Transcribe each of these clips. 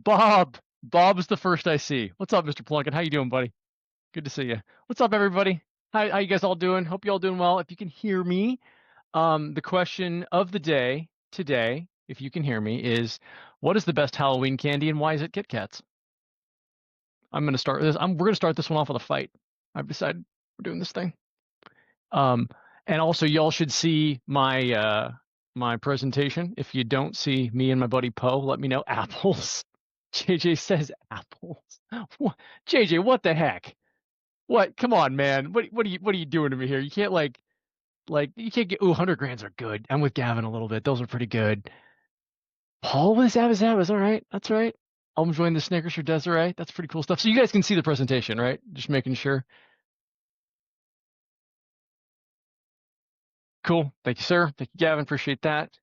Bob is the first I see. What's up, Mr. Plunkett? How you doing, buddy? Good to see you. What's up, everybody? How you guys all doing? Hope you all doing well. If you can hear me, the question of the day today, if you can hear me, is what is the best Halloween candy and why is it Kit Kats? I'm gonna start this. We're gonna start this one off with a fight. I've decided we're doing this thing. Um, and also y'all should see my presentation. If you don't see me and my buddy Poe, let me know. Apples. JJ says apples. What? JJ, what the heck? What? Come on, man. What are you doing to me here? You can't you can't get 100 grands are good. I'm with Gavin a little bit. Those are pretty good. Paul with Zabas. All right. That's right. I'm enjoying the Snickers for Desiree. That's pretty cool stuff. So you guys can see the presentation, right? Just making sure. Cool. Thank you, sir. Thank you, Gavin. Appreciate that.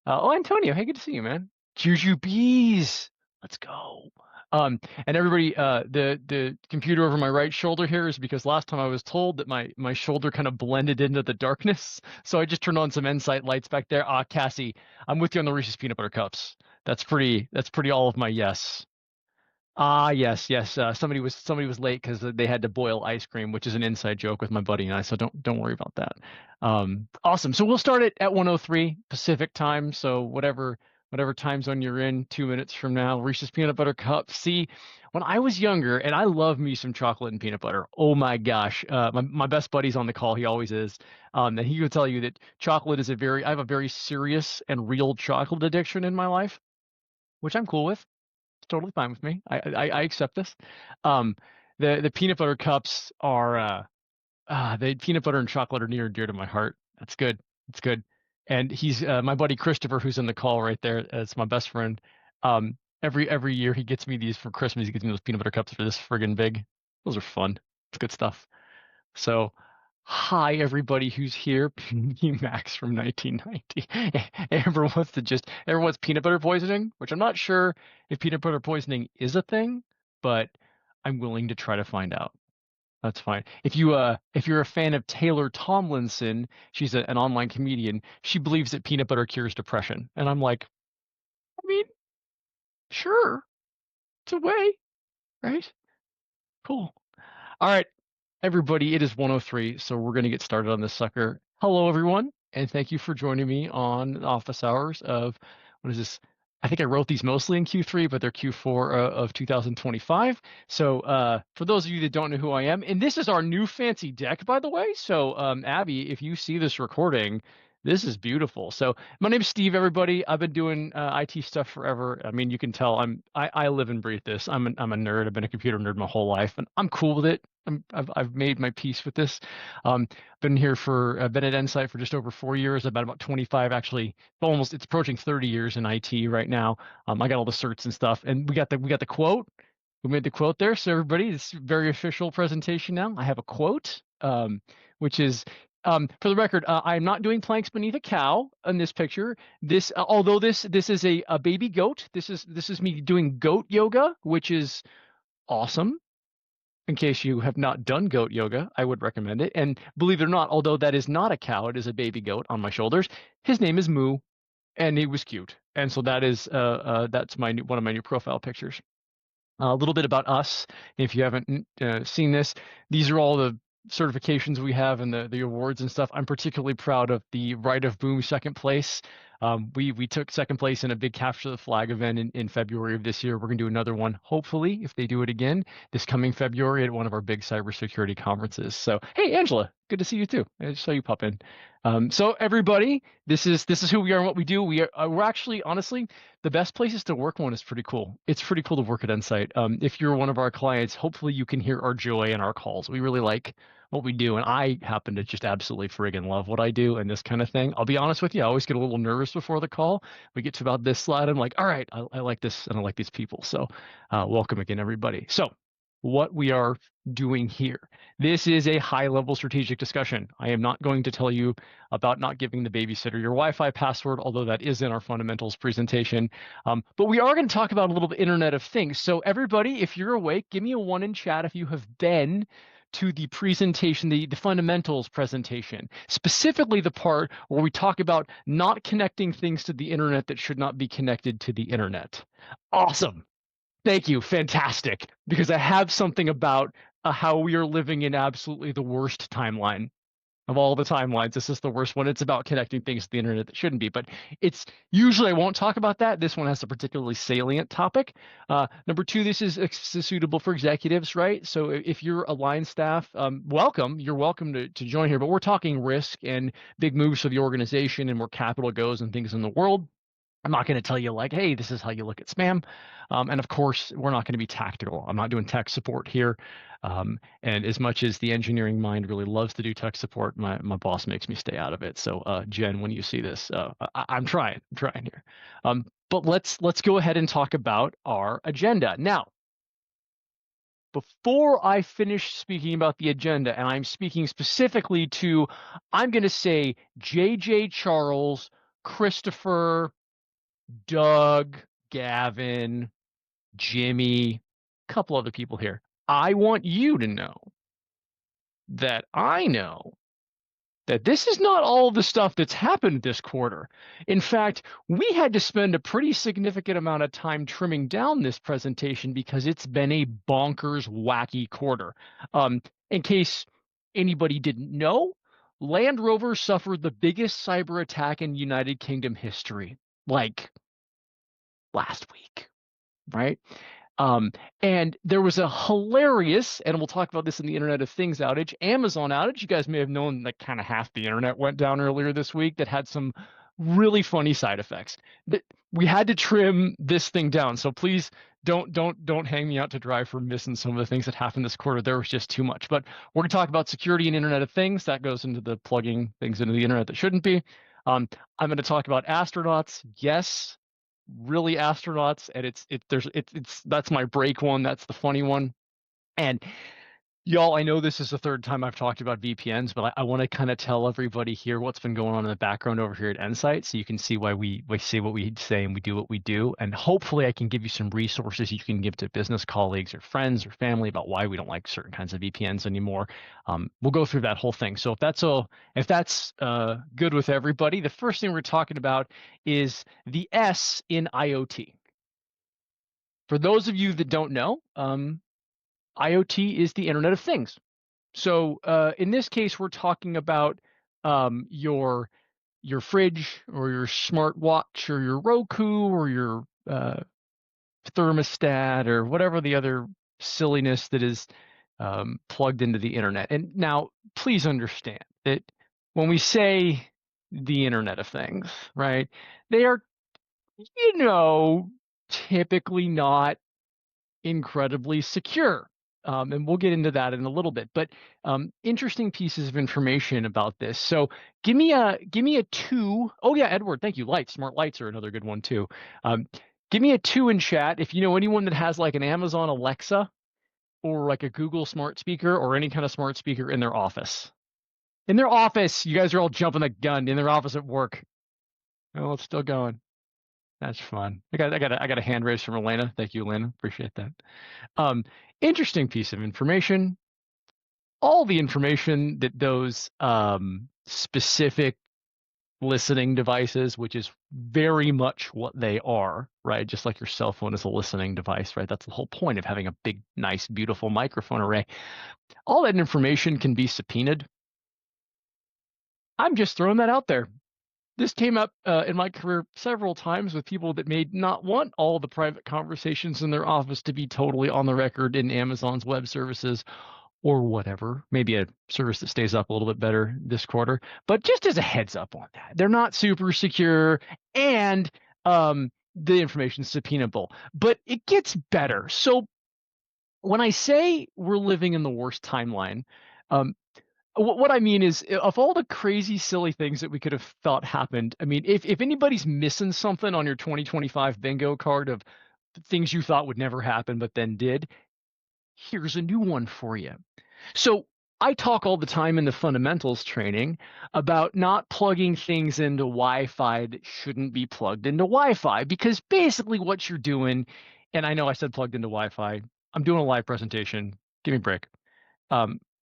Antonio, hey, good to see you, man. Juju bees. Let's go. And everybody, the computer over my right shoulder here is because last time I was told that my shoulder kind of blended into the darkness, so I just turned on some Insight lights back there. Cassie, I'm with you on the Reese's peanut butter cups. That's pretty all of my yes. Yes. Somebody was late because they had to boil ice cream, which is an inside joke with my buddy and I. So don't worry about that. Awesome. So we'll start it at 1:03 Pacific time. So whatever time zone you're in, 2 minutes from now, Reese's peanut butter cup. See, when I was younger, and I love me some chocolate and peanut butter. Oh my gosh, my best buddy's on the call. He always is. And he will tell you that chocolate is I have a very serious and real chocolate addiction in my life, which I'm cool with. It's totally fine with me. I accept this. Um, the peanut butter cups are the peanut butter and chocolate are near and dear to my heart. That's good. That's good. And he's my buddy Christopher, who's in the call right there. That's my best friend. Every year he gets me these for Christmas. He gets me those peanut butter cups for this friggin' big. Those are fun. It's good stuff. So, hi everybody who's here. Max from 1990. Everyone's peanut butter poisoning, which I'm not sure if peanut butter poisoning is a thing, but I'm willing to try to find out. That's fine. If you're a fan of Taylor Tomlinson, she's an online comedian. She believes that peanut butter cures depression, and I'm like, I mean, sure, it's a way, right? Cool. All right, everybody, it is 1:03, so we're going to get started on this sucker. Hello, everyone, and thank you for joining me on office hours of, what is this? I think I wrote these mostly in Q3, but they're Q4 of 2025. So for those of you that don't know who I am, and this is our new fancy deck, by the way. So Abby, if you see this recording, this is beautiful. So my name's Steve, everybody. I've been doing IT stuff forever. I mean, you can tell I live and breathe this. I'm a nerd. I've been a computer nerd my whole life, and I'm cool with it. I've made my peace with this. Been here been at Insight for just over 4 years. About 25 actually. It's approaching 30 years in IT right now. I got all the certs and stuff, and we got the quote. We made the quote there. So everybody, this is a very official presentation now. I have a quote, which is for the record, I'm not doing planks beneath a cow in this picture. Although this is a baby goat. This is me doing goat yoga, which is awesome. In case you have not done goat yoga, I would recommend it. And believe it or not, although that is not a cow, it is a baby goat on my shoulders. His name is Moo, and he was cute. And so that's one of my new profile pictures. A little bit about us. If you haven't seen this, these are all the certifications we have and the awards and stuff. I'm particularly proud of the Right of Boom second place. We took second place in a big capture the flag event in February of this year. We're gonna do another one, hopefully, if they do it again this coming February at one of our big cybersecurity conferences. So hey, Angela, good to see you too. I just saw you pop in. So everybody, this is who we are and what we do. We're actually, honestly, the best places to work. One is pretty cool. It's pretty cool to work at Insight. If you're one of our clients, hopefully you can hear our joy in our calls. We really like what we do, and I happen to just absolutely friggin' love what I do and this kind of thing. I'll be honest with you, I always get a little nervous before the call. We get to about this slide, I'm like, all right, I like this and I like these people. So welcome again, everybody. So what we are doing here. This is a high-level strategic discussion. I am not going to tell you about not giving the babysitter your Wi-Fi password, although that is in our fundamentals presentation. But we are going to talk about a little bit Internet of Things. So everybody, if you're awake, give me a 1 in chat if you have been to the presentation, the fundamentals presentation, specifically the part where we talk about not connecting things to the internet that should not be connected to the internet. Awesome. Thank you. Fantastic. Because I have something about how we are living in absolutely the worst timeline of all the timelines. This is the worst one. It's about connecting things to the internet that shouldn't be, but it's usually I won't talk about that. This one has a particularly salient topic. Number two, this is suitable for executives, right? So if you're a line staff, welcome. You're welcome to join here, but we're talking risk and big moves for the organization and where capital goes and things in the world. I'm not going to tell you like, hey, this is how you look at spam. And of course, we're not going to be tactical. I'm not doing tech support here. And as much as the engineering mind really loves to do tech support, my boss makes me stay out of it. So, Jen, when you see this, I'm trying here. But let's go ahead and talk about our agenda. Now, before I finish speaking about the agenda, and I'm speaking specifically to, I'm going to say JJ Charles, Christopher, Doug, Gavin, Jimmy, a couple other people here. I want you to know that I know that this is not all the stuff that's happened this quarter. In fact, we had to spend a pretty significant amount of time trimming down this presentation because it's been a bonkers, wacky quarter. In case anybody didn't know, Land Rover suffered the biggest cyber attack in United Kingdom history, like last week, right? Um, and there was a hilarious, and we'll talk about this in the Internet of Things outage, Amazon outage. You guys may have known that kind of half the internet went down earlier this week that had some really funny side effects. That we had to trim this thing down. So please don't hang me out to dry for missing some of the things that happened this quarter. There was just too much. But we're going to talk about security and Internet of Things. That goes into the plugging things into the internet that shouldn't be. I'm going to talk about astronauts. Yes, really astronauts, and it's that's my break one. That's the funny one. And y'all, I know this is the third time I've talked about VPNs, but I want to kind of tell everybody here what's been going on in the background over here at Insight, so you can see why we say what we say and we do what we do. And hopefully I can give you some resources you can give to business colleagues or friends or family about why we don't like certain kinds of VPNs anymore. We'll go through that whole thing. So if that's good with everybody, the first thing we're talking about is the S in IoT. For those of you that don't know, IoT is the Internet of Things. So in this case, we're talking about your fridge or your smartwatch or your Roku or your thermostat or whatever the other silliness that is plugged into the internet. And now, please understand that when we say the Internet of Things, right, they are, typically not incredibly secure. And we'll get into that in a little bit, but interesting pieces of information about this. So give me a 2. Oh yeah, Edward, thank you. Lights, smart lights are another good one too. Give me a 2 in chat if you know anyone that has like an Amazon Alexa or like a Google smart speaker or any kind of smart speaker in their office. In their office, you guys are all jumping the gun. In their office at work. Oh, it's still going. That's fun. I got a hand raise from Elena. Thank you, Elena. Appreciate that. Interesting piece of information. All the information that those specific listening devices, which is very much what they are, right? Just like your cell phone is a listening device, right? That's the whole point of having a big, nice, beautiful microphone array. All that information can be subpoenaed. I'm just throwing that out there. This came up in my career several times with people that may not want all the private conversations in their office to be totally on the record in Amazon's web services or whatever. Maybe a service that stays up a little bit better this quarter. But just as a heads up on that, they're not super secure and the information is subpoenable. But it gets better. So when I say we're living in the worst timeline, what I mean is, of all the crazy, silly things that we could have thought happened, I mean, if anybody's missing something on your 2025 bingo card of things you thought would never happen but then did, here's a new one for you. So I talk all the time in the fundamentals training about not plugging things into Wi-Fi that shouldn't be plugged into Wi-Fi, because basically what you're doing, and I know I said plugged into Wi-Fi, I'm doing a live presentation, give me a break.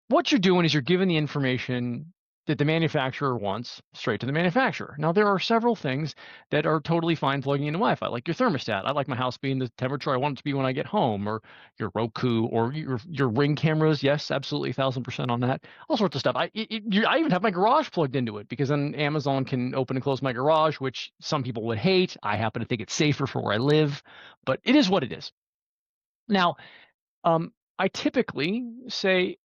What you're doing is you're giving the information that the manufacturer wants straight to the manufacturer. Now, there are several things that are totally fine plugging into Wi-Fi, like your thermostat. I like my house being the temperature I want it to be when I get home, or your Roku, or your Ring cameras. Yes, absolutely, 1,000% on that. All sorts of stuff. I even have my garage plugged into it because then Amazon can open and close my garage, which some people would hate. I happen to think it's safer for where I live, but it is what it is. Now, I typically say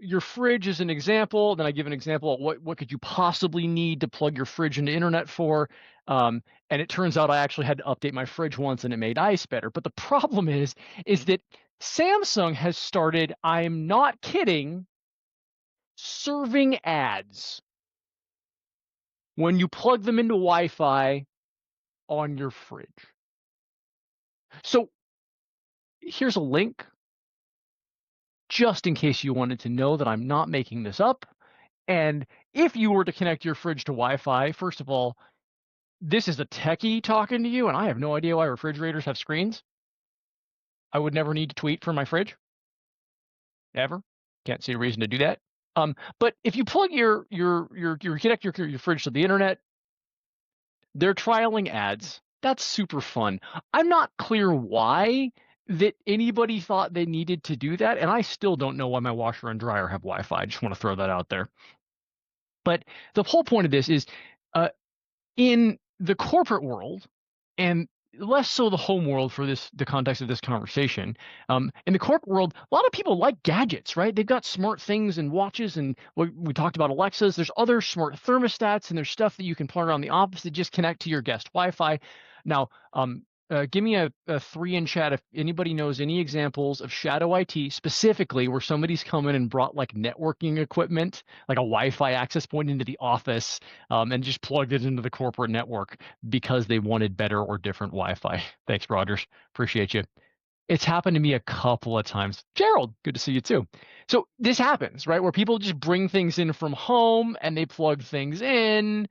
your fridge is an example. Then I give an example of what could you possibly need to plug your fridge into internet for. And it turns out I actually had to update my fridge once, and it made ice better. But the problem is that Samsung has started, I'm not kidding, serving ads when you plug them into Wi-Fi on your fridge. So here's a link, just in case you wanted to know that I'm not making this up. And if you were to connect your fridge to Wi-Fi, first of all, this is a techie talking to you, and I have no idea why refrigerators have screens. I would never need to tweet from my fridge, ever. Can't see a reason to do that. But if you plug your connect your fridge to the internet, they're trialing ads. That's super fun. I'm not clear why that anybody thought they needed to do that, and I still don't know why my washer and dryer have Wi-Fi. I just want to throw that out there. But the whole point of this is, in the corporate world, and less so the home world for the context of this conversation, in the corporate world, a lot of people like gadgets, right? They've got smart things and watches, and we talked about Alexas. There's other smart thermostats, and there's stuff that you can plug around the office that just connect to your guest Wi-Fi. Now, give me a 3 in chat if anybody knows any examples of shadow IT specifically where somebody's come in and brought like networking equipment, like a Wi-Fi access point into the office, and just plugged it into the corporate network because they wanted better or different Wi-Fi. Thanks, Rogers. Appreciate you. It's happened to me a couple of times. Gerald, good to see you too. So this happens, right? Where people just bring things in from home and they plug things in,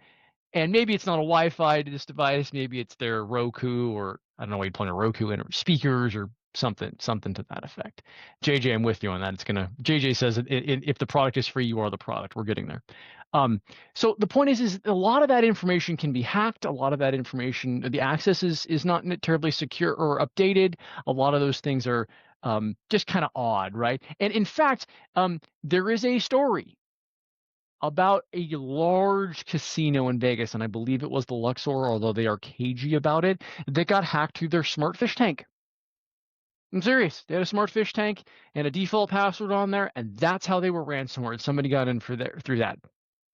and maybe it's not a Wi-Fi device. Maybe it's their Roku, or I don't know why you plug a Roku in, or speakers, or something to that effect. JJ, I'm with you on that. JJ says if the product is free, you are the product. We're getting there. So the point is a lot of that information can be hacked. A lot of that information, the access is not terribly secure or updated. A lot of those things are just kind of odd, right? And in fact, there is a story about a large casino in Vegas, and I believe it was the Luxor, although they are cagey about it, that got hacked through their smart fish tank. I'm serious. They had a smart fish tank and a default password on there, and that's how they were ransomware. Somebody got in through that.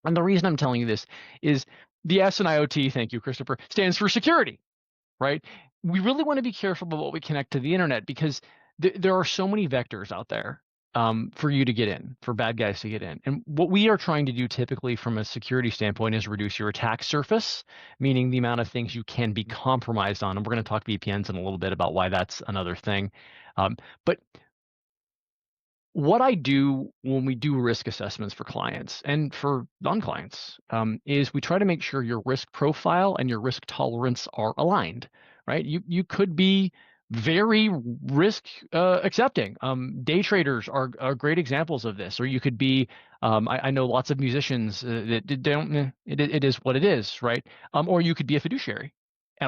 And the reason I'm telling you this is the S in IoT, thank you, Christopher, stands for security, right? We really want to be careful about what we connect to the internet because there are so many vectors out there for you to get in, for bad guys to get in. And what we are trying to do typically from a security standpoint is reduce your attack surface, meaning the amount of things you can be compromised on. And we're going to talk VPNs in a little bit about why that's another thing. But what I do when we do risk assessments for clients and for non-clients is we try to make sure your risk profile and your risk tolerance are aligned, right? You could be very risk accepting. Day traders are great examples of this, or you could be. I know lots of musicians that don't. It is what it is, right? Or you could be a fiduciary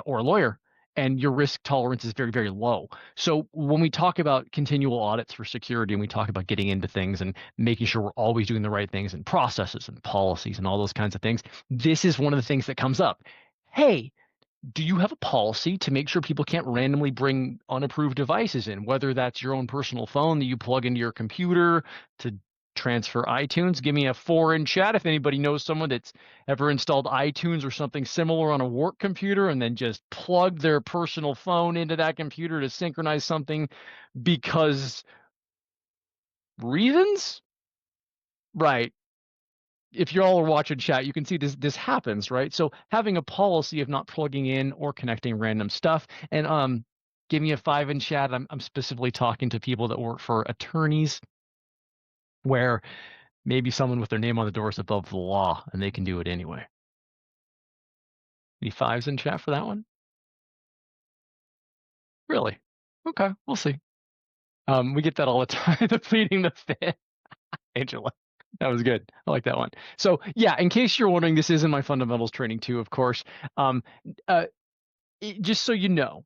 or a lawyer, and your risk tolerance is very, very low. So when we talk about continual audits for security, and we talk about getting into things and making sure we're always doing the right things and processes and policies and all those kinds of things, this is one of the things that comes up. Hey, do you have a policy to make sure people can't randomly bring unapproved devices in, whether that's your own personal phone that you plug into your computer to transfer iTunes? Give me a 4 in chat if anybody knows someone that's ever installed iTunes or something similar on a work computer and then just plugged their personal phone into that computer to synchronize something because reasons? Right. If you all are watching chat, you can see this happens, right? So having a policy of not plugging in or connecting random stuff, and give me a 5 in chat. I'm specifically talking to people that work for attorneys, where maybe someone with their name on the door is above the law and they can do it anyway. Any 5s in chat for that one? Really? Okay, we'll see. We get that all the time. The pleading the fifth, Angela. That was good. I like that one. So yeah, in case you're wondering, this is in my fundamentals training too, of course. Um, uh, just so you know,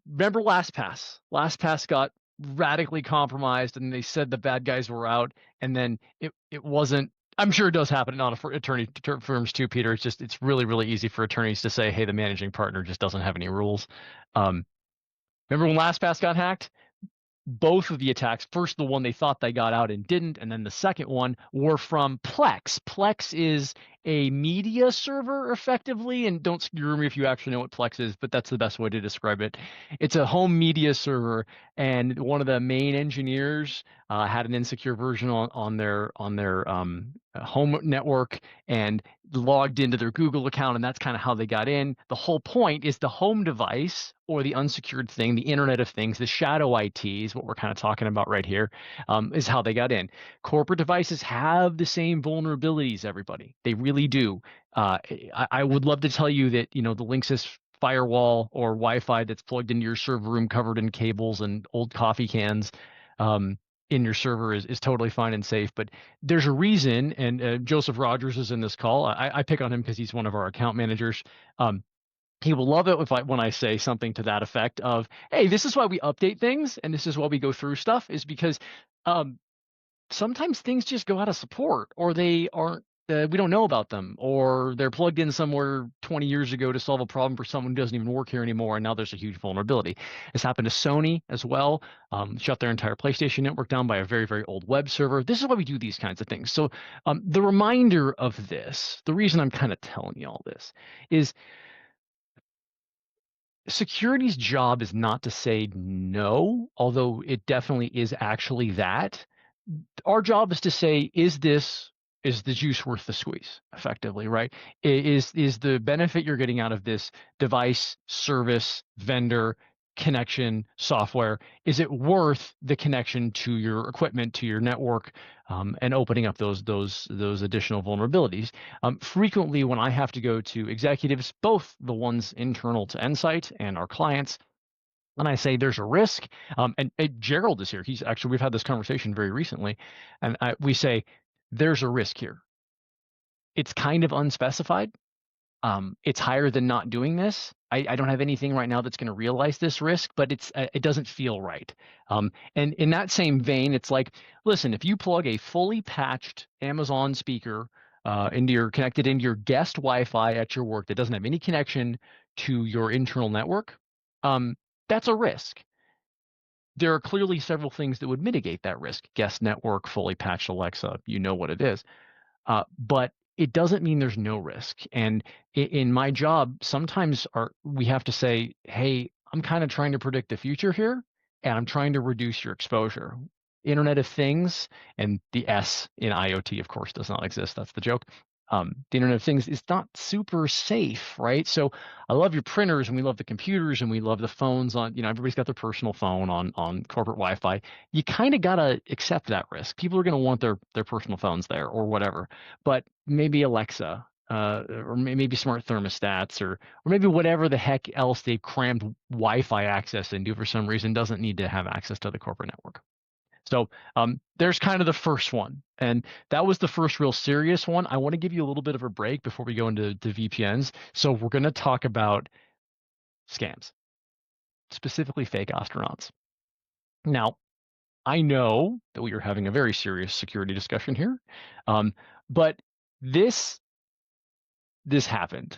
remember LastPass? LastPass got radically compromised, and they said the bad guys were out, and then it wasn't. I'm sure it does happen on attorney firms too, Peter. It's really really easy for attorneys to say, hey, the managing partner just doesn't have any rules. Um, Remember when LastPass got hacked? Both of the attacks, first the one they thought they got out and didn't, and then the second one were from Plex. Plex is a media server effectively, and don't screw me if you actually know what Plex is, but that's the best way to describe it. It's a home media server, and one of the main engineers had an insecure version on their home network and logged into their Google account, and that's kind of how they got in. The whole point is the home device or the unsecured thing, the Internet of Things, the shadow IT is what we're kind of talking about right here, is how they got in. Corporate devices have the same vulnerabilities, everybody. They really do. I would love to tell you that, the Linksys firewall or Wi-Fi that's plugged into your server room covered in cables and old coffee cans in your server is totally fine and safe. But there's a reason, and Joseph Rogers is in this call. I pick on him because he's one of our account managers. He will love it when I say something to that effect of, hey, this is why we update things and this is why we go through stuff, is because um, sometimes things just go out of support, or they aren't, we don't know about them, or they're plugged in somewhere 20 years ago to solve a problem for someone who doesn't even work here anymore, and now there's a huge vulnerability. This happened to Sony as well. Shut their entire PlayStation network down by a very, very old web server. This is why we do these kinds of things. So the reminder of this, the reason I'm kind of telling you all this, is security's job is not to say no, although it definitely is actually that. Our job is to say, is the juice worth the squeeze, effectively, right? Is the benefit you're getting out of this device, service, vendor, connection, software, is it worth the connection to your equipment, to your network, and opening up those additional vulnerabilities? Frequently, when I have to go to executives, both the ones internal to Insight and our clients, and I say there's a risk, and Gerald is here. We've had this conversation very recently, and we say there's a risk here. It's kind of unspecified. It's higher than not doing this. I don't have anything right now that's going to realize this risk, but it doesn't feel right. And in that same vein, it's like, listen, if you plug a fully patched Amazon speaker connected into your guest Wi-Fi at your work that doesn't have any connection to your internal network, that's a risk. There are clearly several things that would mitigate that risk. Guest network, fully patched Alexa, you know what it is. But it doesn't mean there's no risk. And in my job, sometimes we have to say, hey, I'm kind of trying to predict the future here, and I'm trying to reduce your exposure. Internet of Things, and the S in IoT, of course, does not exist. That's the joke. The Internet of Things is not super safe, right? So I love your printers, and we love the computers, and we love the phones on, everybody's got their personal phone on corporate Wi-Fi. You kind of got to accept that risk. People are going to want their personal phones there or whatever. But maybe Alexa, or maybe smart thermostats, or maybe whatever the heck else they crammed Wi-Fi access into for some reason doesn't need to have access to the corporate network. So there's kind of the first one. And that was the first real serious one. I want to give you a little bit of a break before we go into VPNs. So we're going to talk about scams, specifically fake astronauts. Now, I know that we are having a very serious security discussion here, but this happened.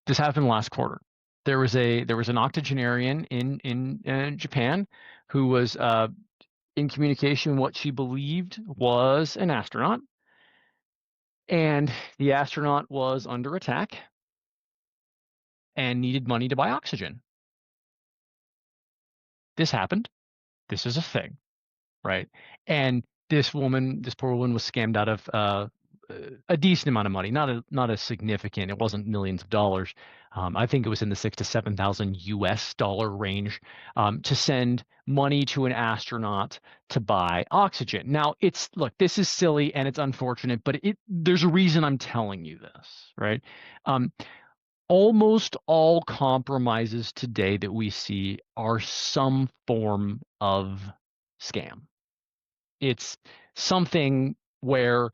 This happened last quarter. There was an octogenarian in Japan who was in communication what she believed was an astronaut, and the astronaut was under attack and needed money to buy oxygen. This happened. This is a thing, right? And this poor woman, was scammed out of a decent amount of money, not a significant. It wasn't millions of dollars. I think it was in the $6,000 to $7,000 range to send money to an astronaut to buy oxygen. Now, look, this is silly and it's unfortunate, but there's a reason I'm telling you this, right? Almost all compromises today that we see are some form of scam. It's something where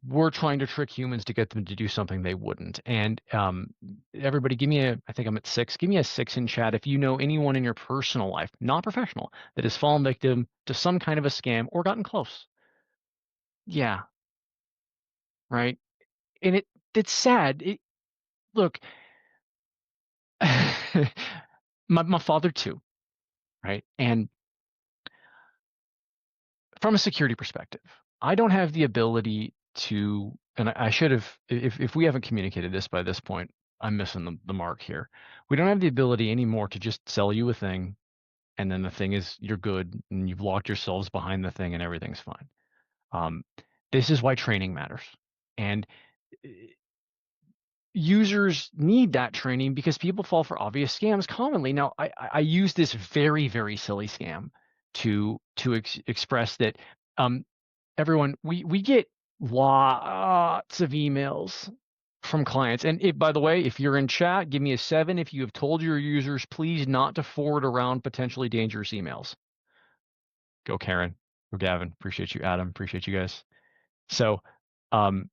we're trying to trick humans to get them to do something they wouldn't. And everybody, I think I'm at 6. Give me a 6 in chat if you know anyone in your personal life, not professional, that has fallen victim to some kind of a scam or gotten close. Yeah, right. And it's sad. Look, my father too, right? And from a security perspective, I don't have the ability to, and I should have, if we haven't communicated this by this point, I'm missing the mark here. We don't have the ability anymore to just sell you a thing, and then the thing is you're good and you've locked yourselves behind the thing and everything's fine. Um, this is why training matters. And uh, users need that training because people fall for obvious scams commonly. Now, I use this very, very silly scam to express that everyone, we get lots of emails from clients. And by the way, if you're in chat, give me a 7 if you have told your users please not to forward around potentially dangerous emails. Go Karen. Go Gavin. Appreciate you, Adam. Appreciate you guys. So um,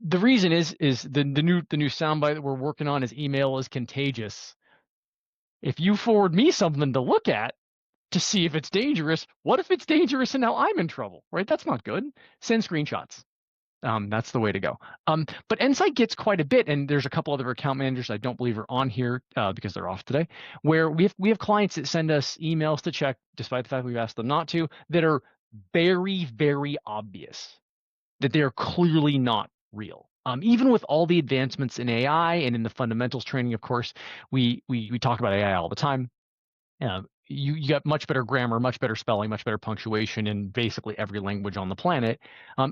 the reason is the new soundbite that we're working on is email is contagious. If you forward me something to look at to see if it's dangerous, what if it's dangerous and now I'm in trouble, right? That's not good. Send screenshots. That's the way to go. But Insight gets quite a bit, and there's a couple other account managers I don't believe are on here because they're off today, where we have clients that send us emails to check, despite the fact we've asked them not to, that are very, very obvious that they are clearly not real. Even with all the advancements in AI and in the fundamentals training, of course, we talk about AI all the time. You got much better grammar, much better spelling, much better punctuation in basically every language on the planet.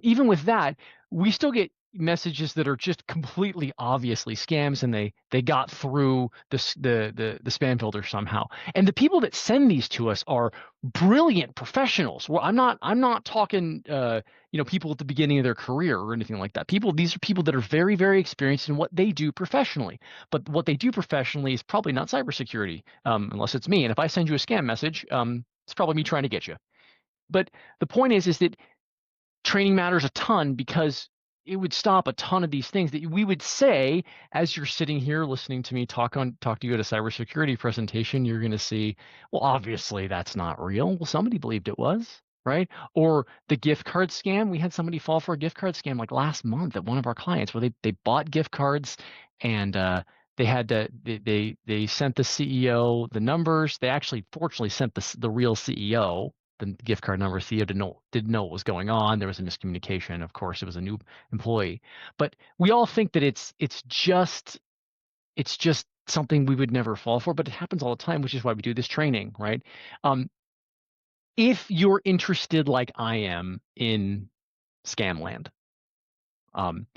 Even with that, we still get messages that are just completely obviously scams, and they got through the spam filter somehow. And the people that send these to us are brilliant professionals. Well, I'm not talking people at the beginning of their career or anything like that. These are people that are very, very experienced in what they do professionally. But what they do professionally is probably not cybersecurity, unless it's me. And if I send you a scam message, it's probably me trying to get you. But the point is that training matters a ton because it would stop a ton of these things that we would say as you're sitting here listening to me talk to you at a cybersecurity presentation. You're going to see, well, obviously that's not real. Well, somebody believed it was, right? Or the gift card scam. We had somebody fall for a gift card scam like last month at one of our clients where they bought gift cards and they had to they sent the CEO the numbers. They actually fortunately sent the real CEO the gift card number. CEO didn't know what was going on. There was a miscommunication. Of course, it was a new employee. But we all think that it's just something we would never fall for, but it happens all the time, which is why we do this training, right? If you're interested, like I am, in Scamland, um,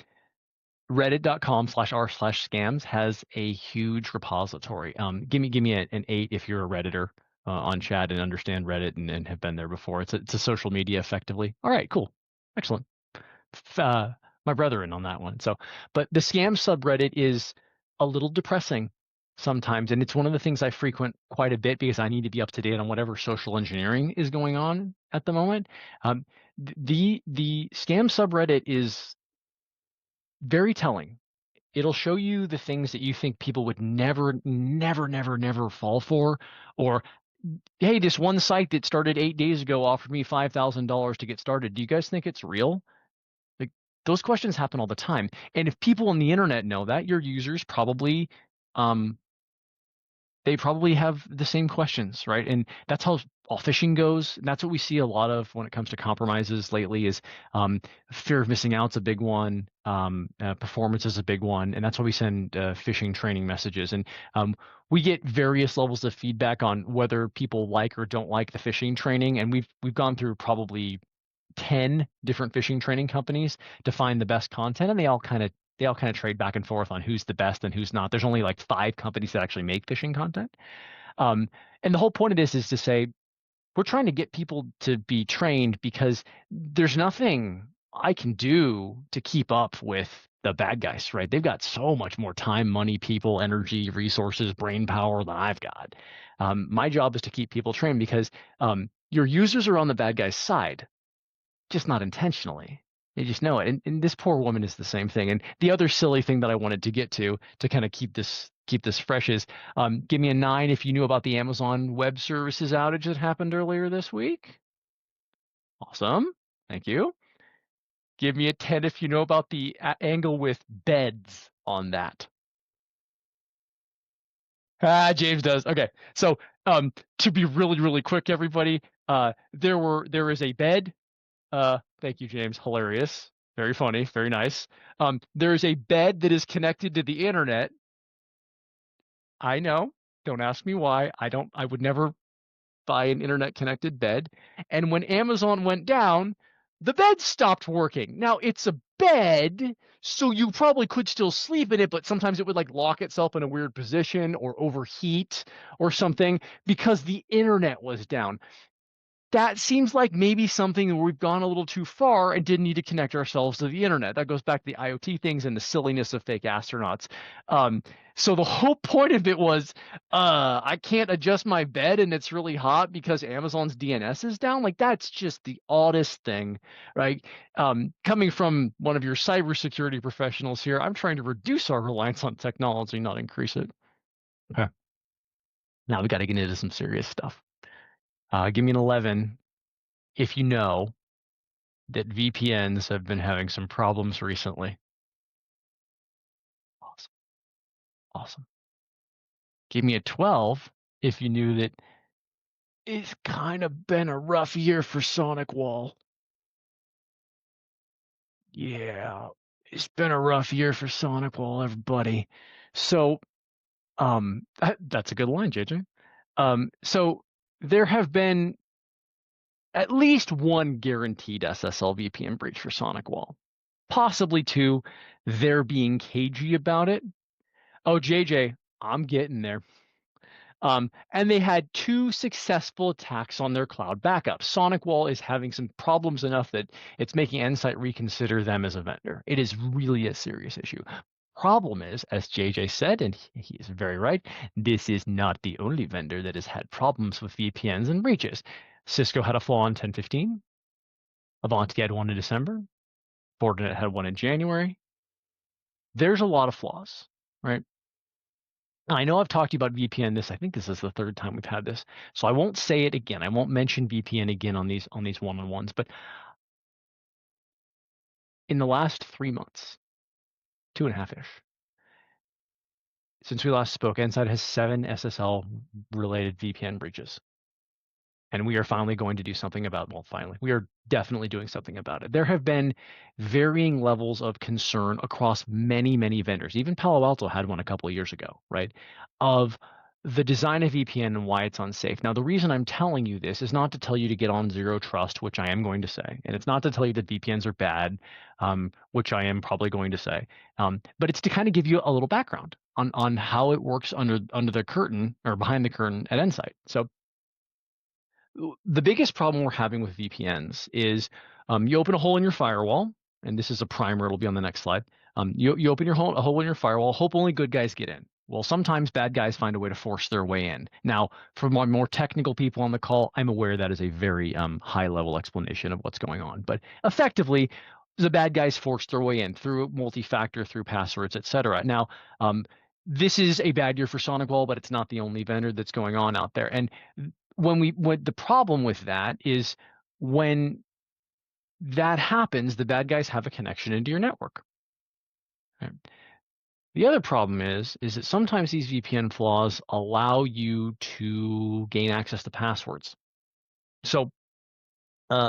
reddit.com/r/scams has a huge repository. Give me an 8 if you're a Redditor on chat and understand Reddit and have been there before. It's a social media effectively. All right, cool, excellent. Uh, my brother in on that one. So, but the scam subreddit is a little depressing sometimes, and it's one of the things I frequent quite a bit because I need to be up to date on whatever social engineering is going on at the moment. Um, the scam subreddit is very telling. It'll show you the things that you think people would never, never, never, never fall for. Or, hey, this one site that started 8 days ago offered me $5,000 to get started. Do you guys think it's real? Like those questions happen all the time. And if people on the internet know that, your users um, they probably have the same questions, right? And that's how all phishing goes. And that's what we see a lot of when it comes to compromises lately is fear of missing out's a big one. Performance is a big one. And that's why we send phishing training messages. And we get various levels of feedback on whether people like or don't like the phishing training. And we've gone through probably 10 different phishing training companies to find the best content, and they all kind of trade back and forth on who's the best and who's not. There's only like 5 companies that actually make phishing content. Um, and the whole point of this is to say we're trying to get people to be trained because there's nothing I can do to keep up with the bad guys, right? They've got so much more time, money, people, energy, resources, brain power than I've got. My job is to keep people trained because your users are on the bad guy's side, just not intentionally. They just know it. And this poor woman is the same thing. And the other silly thing that I wanted to get to kind of keep this fresh is give me a 9 if you knew about the Amazon Web Services outage that happened earlier this week. Awesome. Thank you. Give me a 10 if you know about the angle with beds on that. James does. Okay. So, to be really, really quick, everybody, there is a bed. Thank you, James. Hilarious. Very funny. Very nice. There is a bed that is connected to the internet. I know. Don't ask me why. I would never buy an internet connected bed. And when Amazon went down, the bed stopped working. Now it's a bed, so you probably could still sleep in it, but sometimes it would like lock itself in a weird position or overheat or something because the internet was down. That seems like maybe something where we've gone a little too far and didn't need to connect ourselves to the internet. That goes back to the IoT things and the silliness of fake astronauts. Um, so the whole point of it was, I can't adjust my bed and it's really hot because Amazon's DNS is down. Like that's just the oddest thing, right? Coming from one of your cybersecurity professionals here, I'm trying to reduce our reliance on technology, not increase it. Okay. Now we got to get into some serious stuff. Give me an 11 if you know that VPNs have been having some problems recently. Awesome. Awesome. Give me a 12 if you knew that it's kind of been a rough year for SonicWall. Yeah, it's been a rough year for SonicWall, everybody. So, that's a good line, JJ. So there have been at least one guaranteed SSL VPN breach for SonicWall, possibly two. They're being cagey about it. Oh, JJ, I'm getting there. And they had two successful attacks on their cloud backup. SonicWall is having some problems enough that it's making Nsight reconsider them as a vendor. It is really a serious issue. Problem is, as JJ said, and he is very right, this is not the only vendor that has had problems with VPNs and breaches. Cisco had a flaw in 10.15. Avanti had one in December. Fortinet had one in January. There's a lot of flaws, right? I know I've talked to you about VPN I think this is the third time we've had this. So I won't say it again. I won't mention VPN again on these one-on-ones, but in the last 3 months, 2.5-ish, since we last spoke, Nsight has 7 SSL related VPN breaches. And we are finally going to do something about, well, finally, we are definitely doing something about it. There have been varying levels of concern across many, many vendors. Even Palo Alto had one a couple of years ago, right? Of the design of VPN and why it's unsafe. Now, the reason I'm telling you this is not to tell you to get on zero trust, which I am going to say, and it's not to tell you that VPNs are bad, which I am probably going to say, but it's to kind of give you a little background on how it works under the curtain or behind the curtain at Nsight. So the biggest problem we're having with VPNs is you open a hole in your firewall, and this is a primer, it'll be on the next slide. You open a hole in your firewall, hope only good guys get in. Well, sometimes bad guys find a way to force their way in. Now, for my more technical people on the call, I'm aware that is a very high-level explanation of what's going on. But effectively, the bad guys force their way in through multi-factor, through passwords, etc. Now, this is a bad year for SonicWall, but it's not the only vendor that's going on out there. And when the problem with that is when that happens, the bad guys have a connection into your network. Right? The other problem is that sometimes these VPN flaws allow you to gain access to passwords. So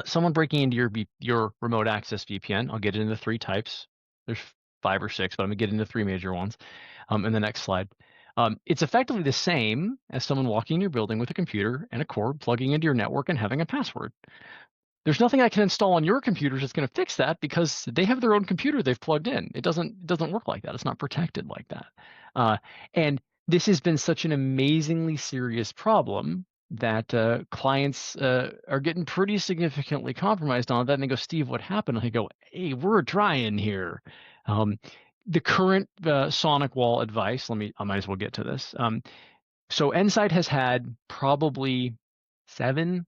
someone breaking into your remote access VPN, I'll get into 3 types. There's 5 or 6, but I'm gonna get into 3 major ones in the next slide. It's effectively the same as someone walking in your building with a computer and a cord, plugging into your network and having a password. There's nothing I can install on your computers that's going to fix that because they have their own computer they've plugged in. It doesn't work like that. It's not protected like that. And this has been such an amazingly serious problem that clients are getting pretty significantly compromised on that. And they go, Steve, what happened? And I go, hey, we're trying here. The current SonicWall advice, I might as well get to this. So Nsight has had probably 7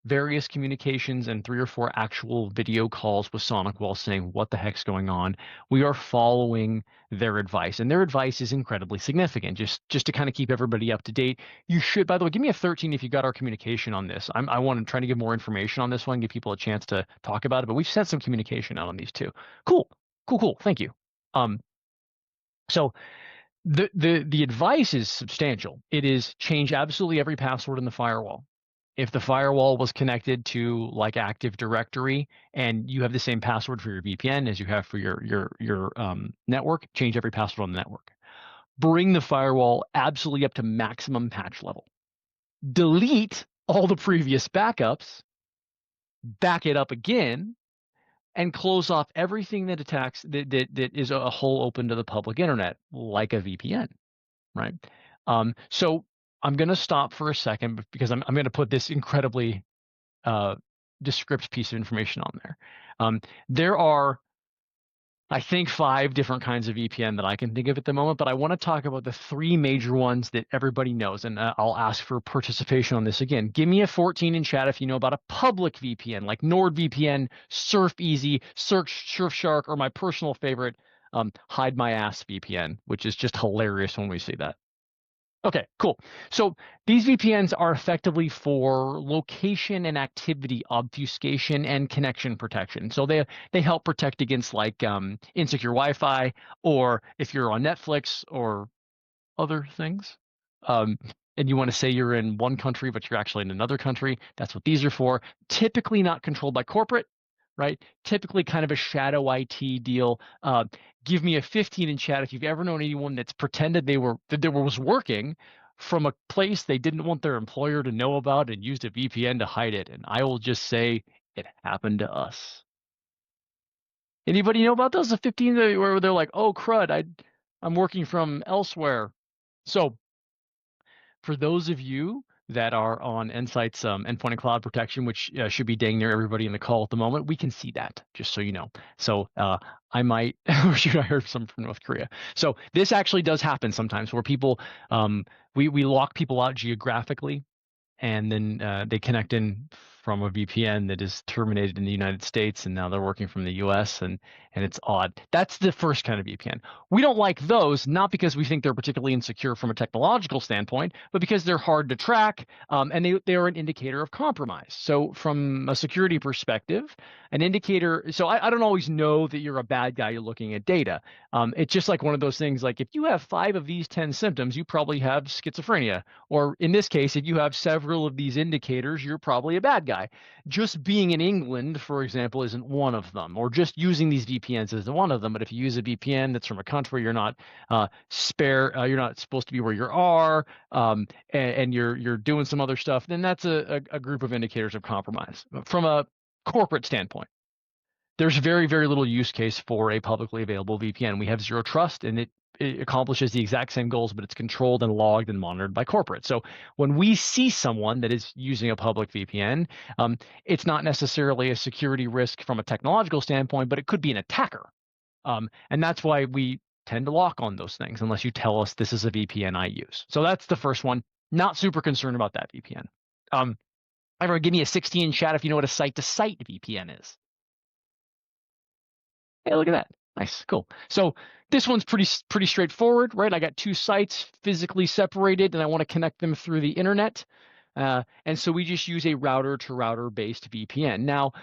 various communications and 3 or 4 actual video calls with SonicWall saying what the heck's going on. We are following their advice, and their advice is incredibly significant. Just to kind of keep everybody up to date, you should. By the way, give me a 13 if you got our communication on this. I want to try to give more information on this one, give people a chance to talk about it. But we've sent some communication out on these two. Cool, cool, cool. Thank you. So the advice is substantial. It is change absolutely every password in the firewall. If the firewall was connected to like Active Directory and you have the same password for your VPN as you have for your network, change every password on the network. Bring the firewall absolutely up to maximum patch level. Delete all the previous backups, back it up again, and close off everything that attacks that is a hole open to the public internet, like a VPN, right? So I'm going to stop for a second because I'm going to put this incredibly descriptive piece of information on there. There are, I think, 5 different kinds of VPN that I can think of at the moment, but I want to talk about the 3 major ones that everybody knows, and I'll ask for participation on this again. Give me a 14 in chat if you know about a public VPN like NordVPN, SurfEasy, Surfshark, or my personal favorite, Hide My Ass VPN, which is just hilarious when we see that. Okay, cool. So these VPNs are effectively for location and activity obfuscation and connection protection. So they help protect against like insecure Wi-Fi, or if you're on Netflix or other things, um, and you want to say you're in one country but you're actually in another country, that's what these are for. Typically not controlled by corporate, right? Typically kind of a shadow IT deal. Give me a 15 in chat if you've ever known anyone that's pretended that they was working from a place they didn't want their employer to know about and used a VPN to hide it. And I will just say it happened to us. Anybody know about those? The 15 where they're like, oh crud, I'm working from elsewhere. So for those of you that are on Insight's endpoint and cloud protection, which should be dang near everybody in the call at the moment, we can see that, just so you know. So I might, or should I heard some from North Korea. So this actually does happen sometimes where people, we lock people out geographically, and then they connect in from a VPN that is terminated in the United States, and now they're working from the US, and it's odd. That's the first kind of VPN. We don't like those, not because we think they're particularly insecure from a technological standpoint, but because they're hard to track, and they are an indicator of compromise. So from a security perspective, an indicator, so I don't always know that you're a bad guy, you're looking at data. It's just like one of those things, like if you have 5 of these 10 symptoms, you probably have schizophrenia. Or in this case, if you have several of these indicators, you're probably a bad guy. Just being in England, for example, isn't one of them, or just using these VPNs isn't one of them. But if you use a VPN that's from a country you're not you're not supposed to be where you are, and you're doing some other stuff, then that's a group of indicators of compromise. From a corporate standpoint, there's very, very little use case for a publicly available VPN. We have zero trust, and it accomplishes the exact same goals, but it's controlled and logged and monitored by corporate. So when we see someone that is using a public VPN, it's not necessarily a security risk from a technological standpoint, but it could be an attacker. And that's why we tend to lock on those things unless you tell us this is a VPN I use. So that's the first one. Not super concerned about that VPN. Everyone give me a 16 in chat if you know what a site-to-site VPN is. Hey, look at that. Nice, cool. So this one's pretty straightforward, right? I got 2 sites physically separated, and I want to connect them through the internet. And so we just use a router-to-router based VPN. Now,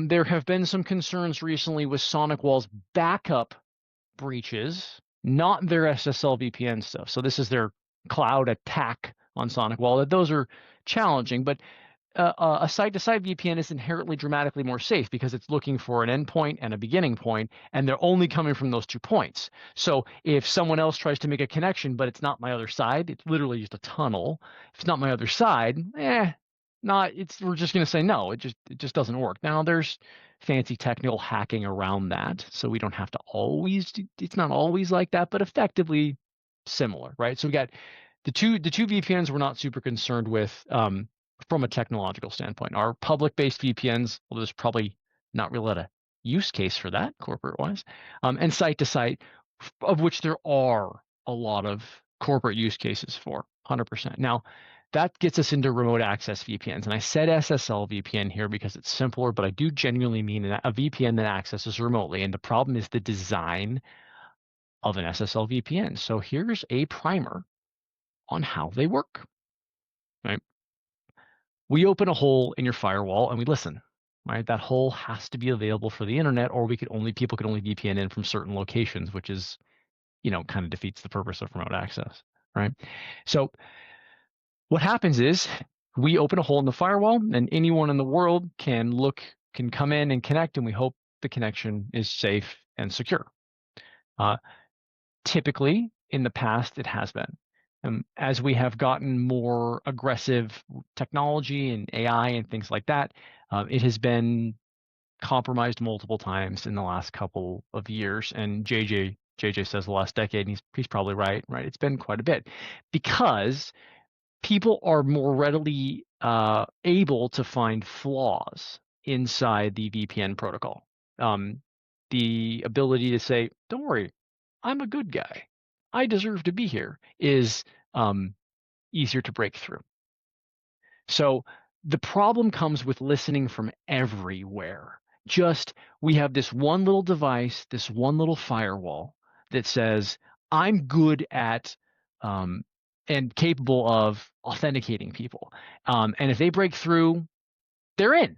there have been some concerns recently with SonicWall's backup breaches, not their SSL VPN stuff. So this is their cloud attack on SonicWall. Those are challenging, but a site-to-site VPN is inherently dramatically more safe because it's looking for an endpoint and a beginning point, and they're only coming from those 2 points. So if someone else tries to make a connection, but it's not my other side, it's literally just a tunnel. If it's not my other side, we're just going to say no. It just doesn't work. Now there's fancy technical hacking around that, so we don't have to always. It's not always like that, but effectively similar, right? So we got the two VPNs we're not super concerned with. From a technological standpoint, our public-based VPNs, well, there's probably not really a use case for that corporate-wise, and site-to-site, of which there are a lot of corporate use cases for, 100%. Now, that gets us into remote access VPNs. And I said SSL VPN here because it's simpler, but I do genuinely mean a VPN that accesses remotely. And the problem is the design of an SSL VPN. So here's a primer on how they work, right? We open a hole in your firewall and we listen, right? That hole has to be available for the internet, or people could only VPN in from certain locations, which is, kind of defeats the purpose of remote access, right? So what happens is we open a hole in the firewall and anyone in the world can come in and connect, and we hope the connection is safe and secure. Uh, Typically, in the past, it has been. As we have gotten more aggressive technology and AI and things like that, it has been compromised multiple times in the last couple of years. And JJ says the last decade, and he's probably right. Right, it's been quite a bit because people are more readily able to find flaws inside the VPN protocol. The ability to say, "Don't worry, I'm a good guy. I deserve to be here," is easier to break through. So the problem comes with listening from everywhere. We have this one little device, this one little firewall that says, "I'm good at and capable of authenticating people." And if they break through, they're in.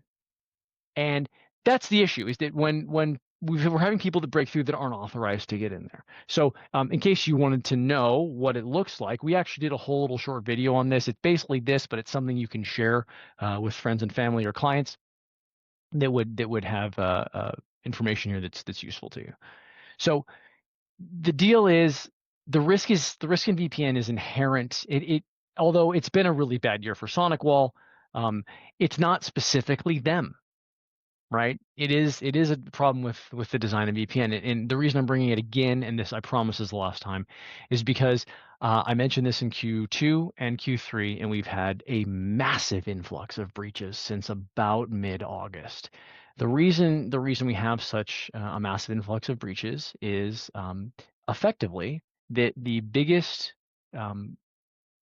And that's the issue, is that when we're having people that break through that aren't authorized to get in there. So in case you wanted to know what it looks like, we actually did a whole little short video on this. It's basically this, but it's something you can share with friends and family or clients that would have information here that's useful to you. So the deal is the risk in VPN is inherent. Although it's been a really bad year for SonicWall, it's not specifically them. Right? It is a problem with the design of VPN, and the reason I'm bringing it again, and this I promise is the last time, is because I mentioned this in Q2 and Q3, and we've had a massive influx of breaches since about mid-August. The reason we have such a massive influx of breaches is effectively that the biggest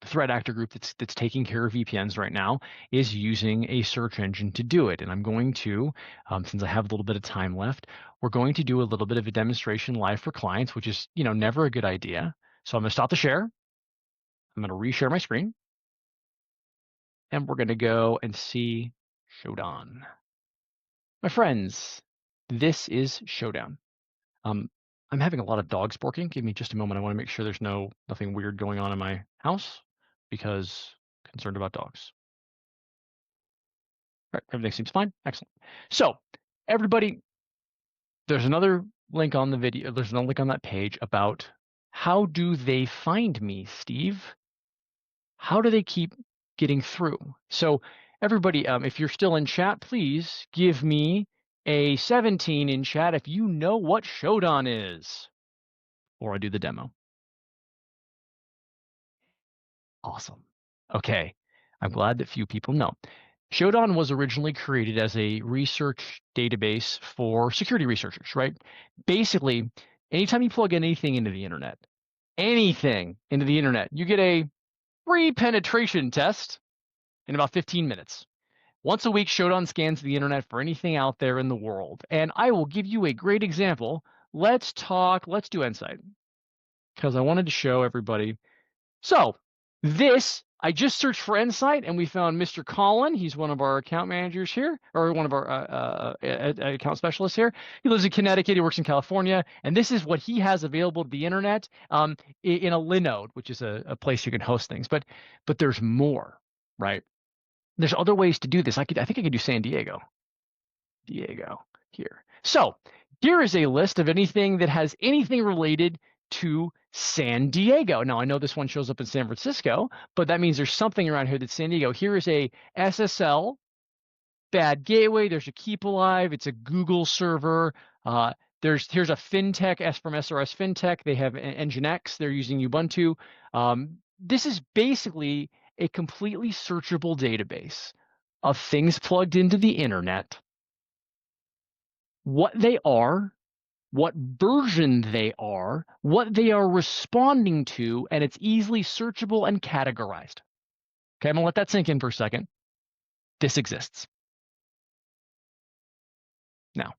threat actor group that's taking care of VPNs right now is using a search engine to do it. And I'm going to, since I have a little bit of time left, we're going to do a little bit of a demonstration live for clients, which is, never a good idea. So I'm going to stop the share. I'm going to reshare my screen. And we're going to go and see Showdown. My friends, this is Showdown. I'm having a lot of dogs barking. Give me just a moment. I want to make sure there's nothing weird going on in my house because concerned about dogs. All right, everything seems fine. Excellent. So, everybody, there's another link on the video. There's another link on that page about how do they find me, Steve? How do they keep getting through? So, everybody, if you're still in chat, please give me a 17 in chat if you know what Showdown is, or I do the demo. Awesome. Okay. I'm glad that few people know. Showdown was originally created as a research database for security researchers, right? Basically, anytime you plug anything into the internet, you get a free penetration test in about 15 minutes. Once a week, Showdown scans the internet for anything out there in the world. And I will give you a great example. Let's do Insight, because I wanted to show everybody. So I just searched for Insight and we found Mr. Colin. He's one of our account managers here, or one of our account specialists here. He lives in Connecticut. He works in California. And this is what he has available to the internet in a Linode, which is a place you can host things. But there's more, right? There's other ways to do this. I think I could do San Diego. Here. So here is a list of anything that has anything related to San Diego. Now, I know this one shows up in San Francisco, but that means there's something around here that's San Diego. Here is a SSL bad gateway. There's a Keep Alive. It's a Google server. Here's a fintech, S from SRS Fintech. They have Nginx. They're using Ubuntu. This is basically a completely searchable database of things plugged into the internet, what they are, what version they are, what they are responding to, and it's easily searchable and categorized. Okay, I'm gonna let that sink in for a second. This exists. Now,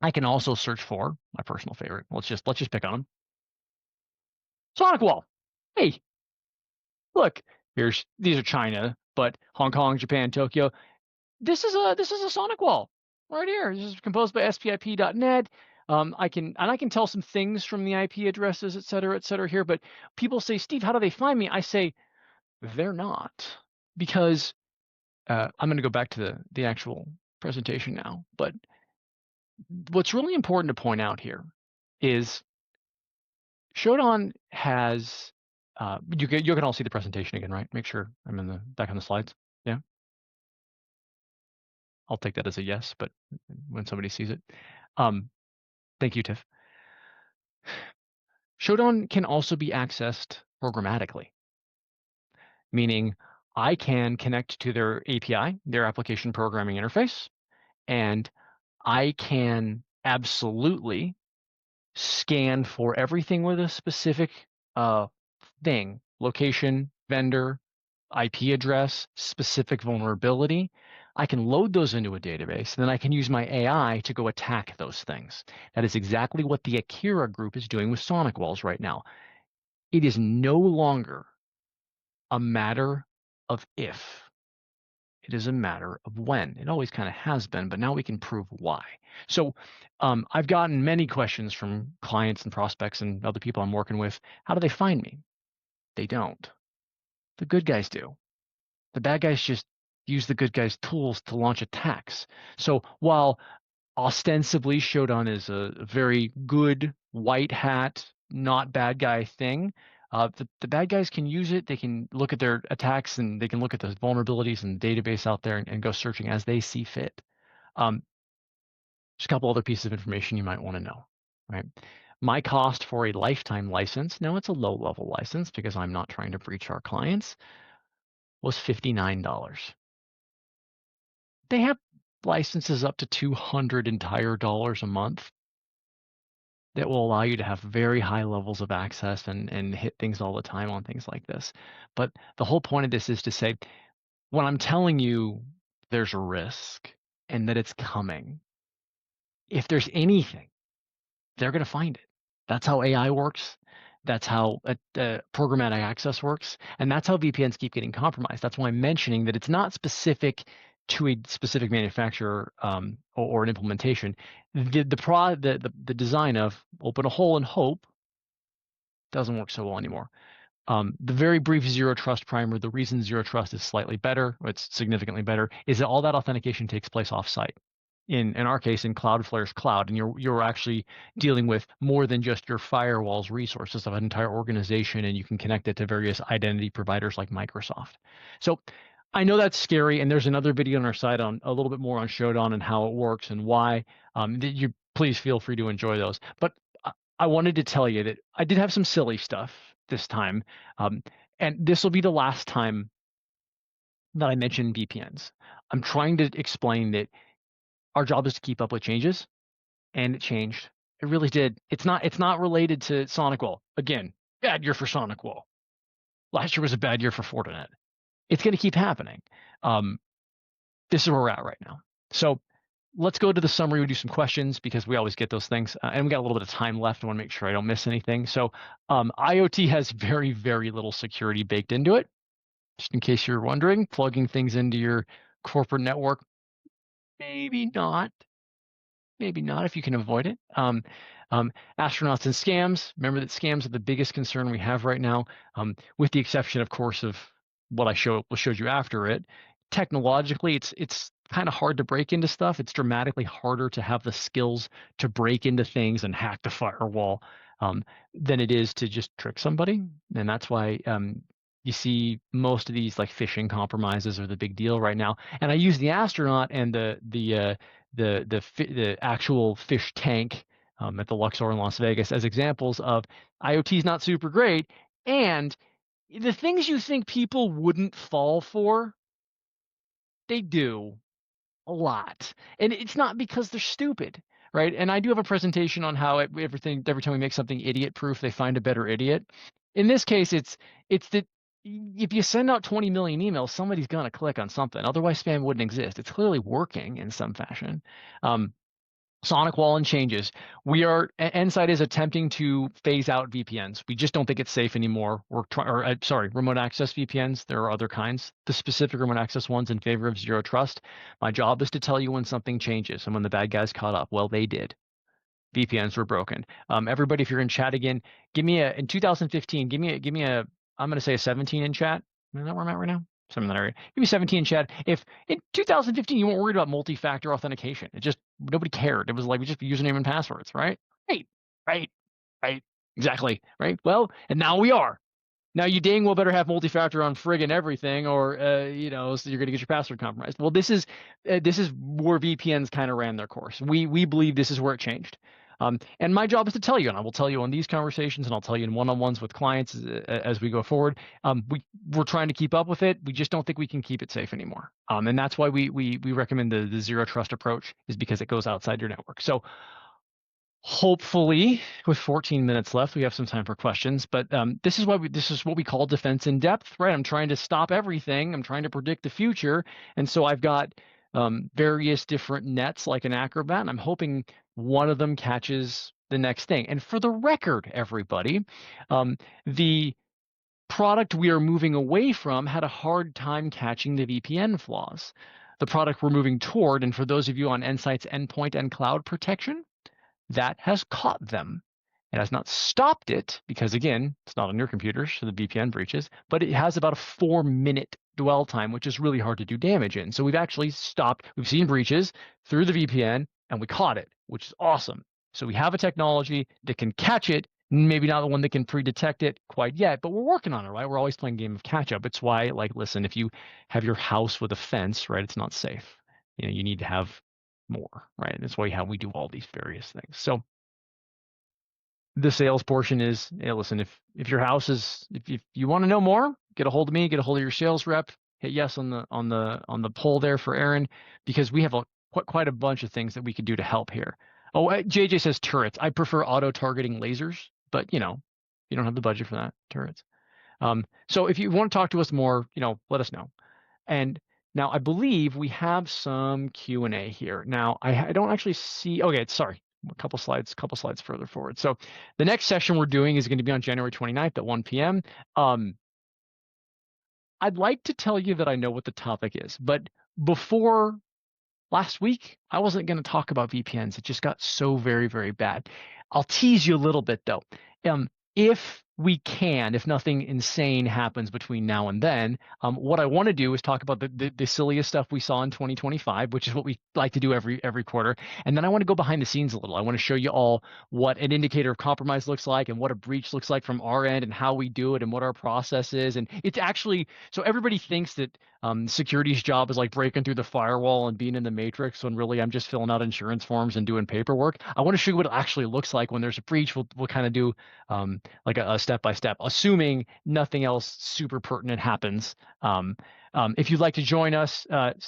I can also search for my personal favorite. Let's just pick on them. Sonic Wall. Hey, look, these are China, but Hong Kong, Japan, Tokyo. This is a Sonic Wall right here. This is composed by spip.net. I can tell some things from the IP addresses, et cetera here. But people say, Steve, how do they find me? I say they're not, because I'm going to go back to the actual presentation now. But what's really important to point out here is Shodan has you can all see the presentation again, right? Make sure I'm in the back on the slides. Yeah, I'll take that as a yes, but when somebody sees it, thank you, Tiff. Shodan can also be accessed programmatically, meaning I can connect to their API, their application programming interface, and I can absolutely scan for everything with a specific thing, location, vendor, IP address, specific vulnerability. I can load those into a database, and then I can use my AI to go attack those things. That is exactly what the Akira group is doing with Sonic Walls right now. It is no longer a matter of if. It is a matter of when. It always kind of has been, but now we can prove why. So I've gotten many questions from clients and prospects and other people I'm working with. How do they find me? They don't. The good guys do. The bad guys just use the good guys' tools to launch attacks. So while ostensibly Shodan is a very good white hat, not bad guy thing, the bad guys can use it. They can look at their attacks and they can look at the vulnerabilities in the database out there and go searching as they see fit. Just a couple other pieces of information you might want to know, right? My cost for a lifetime license, now it's a low level license because I'm not trying to breach our clients, was $59. They have licenses up to $200 entire dollars a month that will allow you to have very high levels of access and hit things all the time on things like this. But the whole point of this is to say, when I'm telling you there's a risk and that it's coming, if there's anything, they're going to find it. That's how AI works. That's how programmatic access works. And that's how VPNs keep getting compromised. That's why I'm mentioning that it's not specific to a specific manufacturer or an implementation. The design of open a hole and hope doesn't work so well anymore. The very brief zero trust primer, the reason zero trust is slightly better, or it's significantly better, is that all that authentication takes place offsite. In our case, in Cloudflare's cloud, and you're actually dealing with more than just your firewall's resources of an entire organization, and you can connect it to various identity providers like Microsoft. So I know that's scary, and there's another video on our site on a little bit more on Shodan and how it works and why. You please feel free to enjoy those. But I wanted to tell you that I did have some silly stuff this time, and this will be the last time that I mention VPNs. I'm trying to explain that our job is to keep up with changes, and it changed. It really did. It's not related to SonicWall. Again, bad year for SonicWall. Last year was a bad year for Fortinet. It's going to keep happening. This is where we're at right now. So let's go to the summary. We do some questions because we always get those things, and we got a little bit of time left. I want to make sure I don't miss anything. So IoT has very, very little security baked into it. Just in case you're wondering, plugging things into your corporate network, maybe not. Maybe not if you can avoid it. Astronauts and scams. Remember that scams are the biggest concern we have right now, with the exception, of course, of what I showed you after it. Technologically, it's kind of hard to break into stuff. It's dramatically harder to have the skills to break into things and hack the firewall than it is to just trick somebody. And that's why you see most of these like phishing compromises are the big deal right now. And I use the astronaut and the actual fish tank at the Luxor in Las Vegas as examples of IoT is not super great, and the things you think people wouldn't fall for, they do a lot, and it's not because they're stupid, right? And I do have a presentation on how every time we make something idiot proof, they find a better idiot. In this case, it's that if you send out 20 million emails, somebody's going to click on something. Otherwise, spam wouldn't exist. It's clearly working in some fashion. Sonic wall and changes. Ensight is attempting to phase out VPNs. We just don't think it's safe anymore. Remote access VPNs. There are other kinds. The specific remote access ones in favor of zero trust. My job is to tell you when something changes and when the bad guys caught up. Well, they did. VPNs were broken. Everybody, if you're in chat again, in 2015, I'm going to say a 17 in chat. Is that where I'm at right now? Something in that area. Give me 17 in chat. If in 2015 you weren't worried about multi-factor authentication, nobody cared. It was like just username and passwords, right? Right, right, right. Exactly, right? Well, and now we are. Now you dang well better have multi-factor on friggin' everything, or so you're gonna get your password compromised. Well, this is where VPNs kind of ran their course. We believe this is where it changed. And my job is to tell you, and I will tell you on these conversations, and I'll tell you in one-on-ones with clients as we go forward. We're trying to keep up with it. We just don't think we can keep it safe anymore. And that's why we recommend the zero trust approach, is because it goes outside your network. So hopefully, with 14 minutes left, we have some time for questions. But this is what we call defense in depth, right? I'm trying to stop everything. I'm trying to predict the future, and so I've got various different nets like an acrobat. And I'm hoping one of them catches the next thing. And for the record, everybody, the product we are moving away from had a hard time catching the VPN flaws. The product we're moving toward, and for those of you on Ensight's endpoint and cloud protection, that has caught them. It has not stopped it because, again, it's not on your computers, so the VPN breaches, but it has about a 4-minute dwell time, which is really hard to do damage in. So we've actually stopped. We've seen breaches through the VPN, and we caught it, which is awesome. So we have a technology that can catch it, maybe not the one that can pre-detect it quite yet, but we're working on it, right? We're always playing a game of catch-up. It's why, listen, if you have your house with a fence, right, it's not safe. You need to have more, right? That's why we do all these various things. So the sales portion is, hey, listen, if your house is, if you want to know more, get a hold of me, get a hold of your sales rep, hit yes on the poll there for Aaron, because we have quite a bunch of things that we could do to help here. Oh, JJ says turrets. I prefer auto-targeting lasers, but you don't have the budget for that, turrets. So if you want to talk to us more, let us know. And now I believe we have some Q&A here. Now I don't actually see. Okay, sorry, a couple slides further forward. So the next session we're doing is going to be on January 29th at 1 p.m. I'd like to tell you that I know what the topic is, but before last week, I wasn't going to talk about VPNs. It just got so very, very bad. I'll tease you a little bit though. If we can, if nothing insane happens between now and then, what I want to do is talk about the silliest stuff we saw in 2025, which is what we like to do every quarter. And then I want to go behind the scenes a little. I want to show you all what an indicator of compromise looks like and what a breach looks like from our end and how we do it and what our process is. And it's actually, so everybody thinks that security's job is like breaking through the firewall and being in the matrix, when really I'm just filling out insurance forms and doing paperwork. I want to show you what it actually looks like when there's a breach. We'll kind of do like a step-by-step, assuming nothing else super pertinent happens. If you'd like to join us,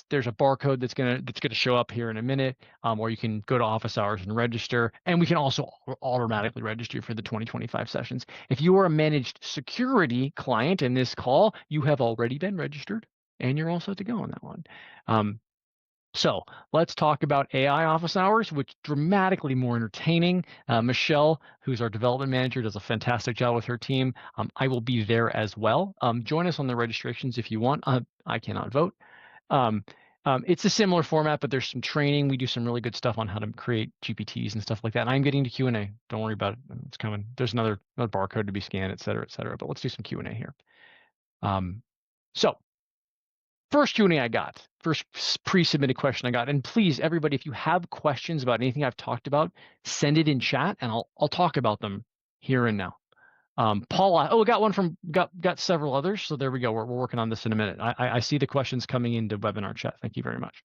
there's a barcode that's gonna show up here in a minute, or you can go to office hours and register, and we can also automatically register for the 2025 sessions. If you are a managed security client in this call, you have already been registered, and you're all set to go on that one. So let's talk about AI office hours, which dramatically more entertaining. Michelle, who's our development manager, does a fantastic job with her team. I will be there as well. Join us on the registrations if you want. I cannot vote. It's a similar format, but there's some training. We do some really good stuff on how to create GPTs and stuff like that. And I'm getting to Q&A. Don't worry about it. It's coming. There's another barcode to be scanned, et cetera, et cetera. But let's do some Q&A here. So first Q&A I got, first pre-submitted question I got, and please, everybody, if you have questions about anything I've talked about, send it in chat, and I'll talk about them here and now. Paula, got several others, so there we go. We're working on this in a minute. I see the questions coming into webinar chat. Thank you very much.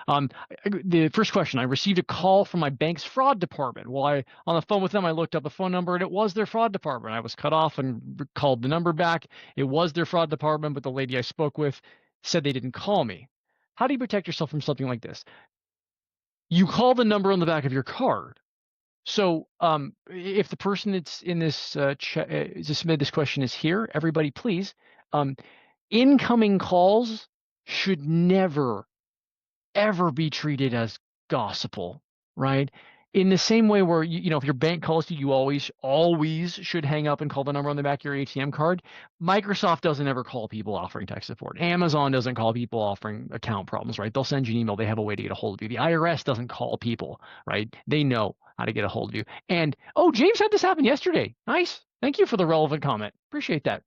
The first question: I received a call from my bank's fraud department. While on the phone with them, I looked up the phone number, and it was their fraud department. I was cut off and called the number back. It was their fraud department, but the lady I spoke with said they didn't call me. How do you protect yourself from something like this? You call the number on the back of your card. So if the person that's in this submitted this question is here, everybody please Incoming calls should never, ever be treated as gospel, right? In the same way where, if your bank calls you, you always should hang up and call the number on the back of your ATM card. Microsoft doesn't ever call people offering tech support. Amazon doesn't call people offering account problems, right? They'll send you an email. They have a way to get a hold of you. The IRS doesn't call people, right? They know how to get a hold of you. And, oh, James had this happen yesterday. Nice. Thank you for the relevant comment. Appreciate that.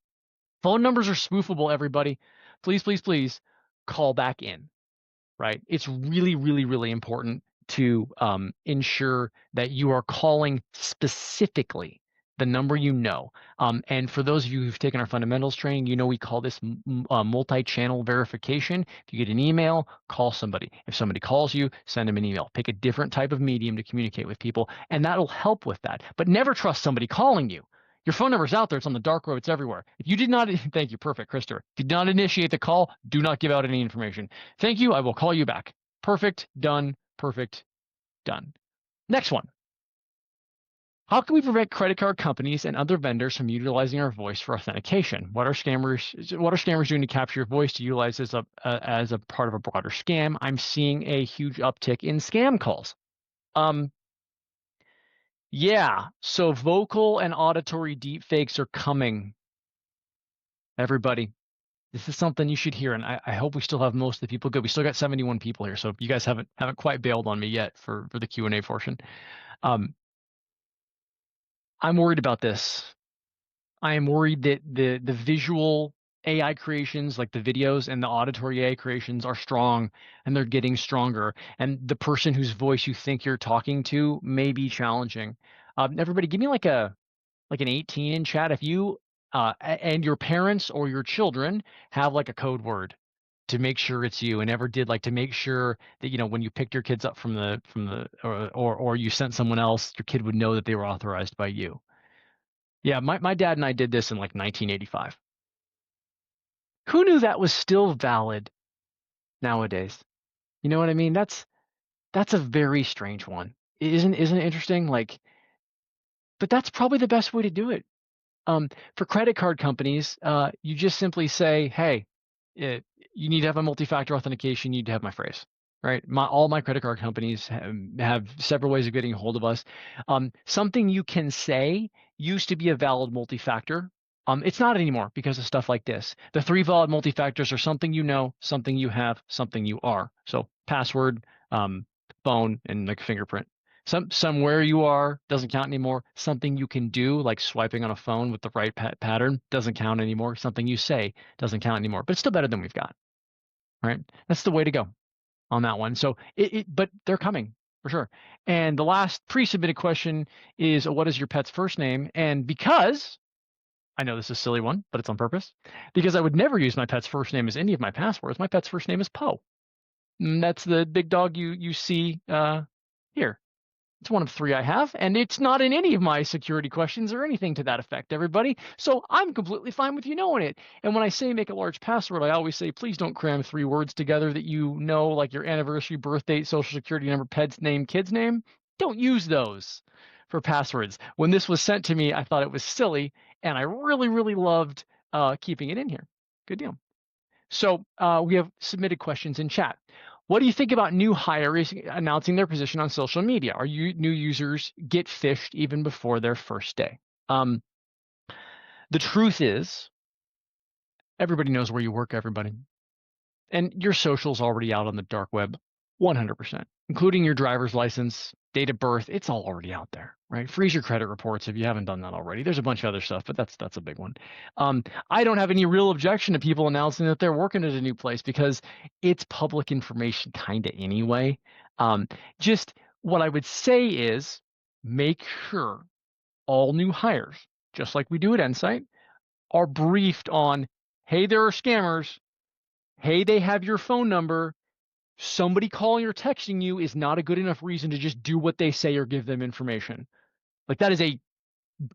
Phone numbers are spoofable, everybody. Please, please, please call back in. Right? It's really, really, really important to ensure that you are calling specifically the number you know. And for those of you who've taken our fundamentals training, we call this multi-channel verification. If you get an email, call somebody. If somebody calls you, send them an email. Pick a different type of medium to communicate with people, and that'll help with that. But never trust somebody calling you. Your phone number's out there. It's on the dark web. It's everywhere. If you did not, thank you, perfect, Christopher. If you did not initiate the call, do not give out any information. Thank you. I will call you back. Perfect, done, perfect, done. Next one. How can we prevent credit card companies and other vendors from utilizing our voice for authentication? What are scammers doing to capture your voice to utilize as a part of a broader scam? I'm seeing a huge uptick in scam calls. Yeah, so vocal and auditory deepfakes are coming. Everybody, this is something you should hear, and I hope we still have most of the people good. We still got 71 people here, so you guys haven't quite bailed on me yet for the Q&A portion. I'm worried about this. I am worried that the visual AI creations, like the videos, and the auditory AI creations are strong, and they're getting stronger. And the person whose voice you think you're talking to may be challenging. Everybody, give me like an 18 in chat if you and your parents or your children have like a code word to make sure it's you, and ever did, like, to make sure that when you picked your kids up from the or you sent someone else, your kid would know that they were authorized by you. Yeah, my dad and I did this in like 1985. Who knew that was still valid nowadays? You know what I mean? That's a very strange one. Isn't it interesting? Like, but that's probably the best way to do it. For credit card companies, you just simply say, hey, you need to have a multi-factor authentication. You need to have my phrase, right? All my credit card companies have several ways of getting a hold of us. Something you can say used to be a valid multi-factor. It's not anymore because of stuff like this. The 3 valid multi-factors are something you know, something you have, something you are. So password, phone, and like fingerprint. Somewhere you are doesn't count anymore. Something you can do, like swiping on a phone with the right pattern, doesn't count anymore. Something you say doesn't count anymore. But it's still better than we've got. Right? That's the way to go on that one. So but they're coming for sure. And the last pre-submitted question is, what is your pet's first name? And because I know this is a silly one, but it's on purpose, because I would never use my pet's first name as any of my passwords. My pet's first name is Poe. And that's the big dog you see here. It's one of 3 I have, and it's not in any of my security questions or anything to that effect, everybody. So I'm completely fine with you knowing it. And when I say make a large password, I always say, please don't cram 3 words together that you know, like your anniversary, birth date, social security number, pet's name, kid's name. Don't use those for passwords. When this was sent to me, I thought it was silly, and I really, really loved keeping it in here. Good deal. So we have submitted questions in chat. What do you think about new hires announcing their position on social media? Are new users get phished even before their first day? The truth is, everybody knows where you work, everybody. And your social's already out on the dark web, 100%, including your driver's license, date of birth. It's all already out there, right? Freeze your credit reports if you haven't done that already. There's a bunch of other stuff, but that's a big one. I don't have any real objection to people announcing that they're working at a new place because it's public information kind of anyway. Just what I would say is make sure all new hires, just like we do at Insight, are briefed on, hey, there are scammers. Hey, they have your phone number. Somebody calling or texting you is not a good enough reason to just do what they say or give them information. Like, that is a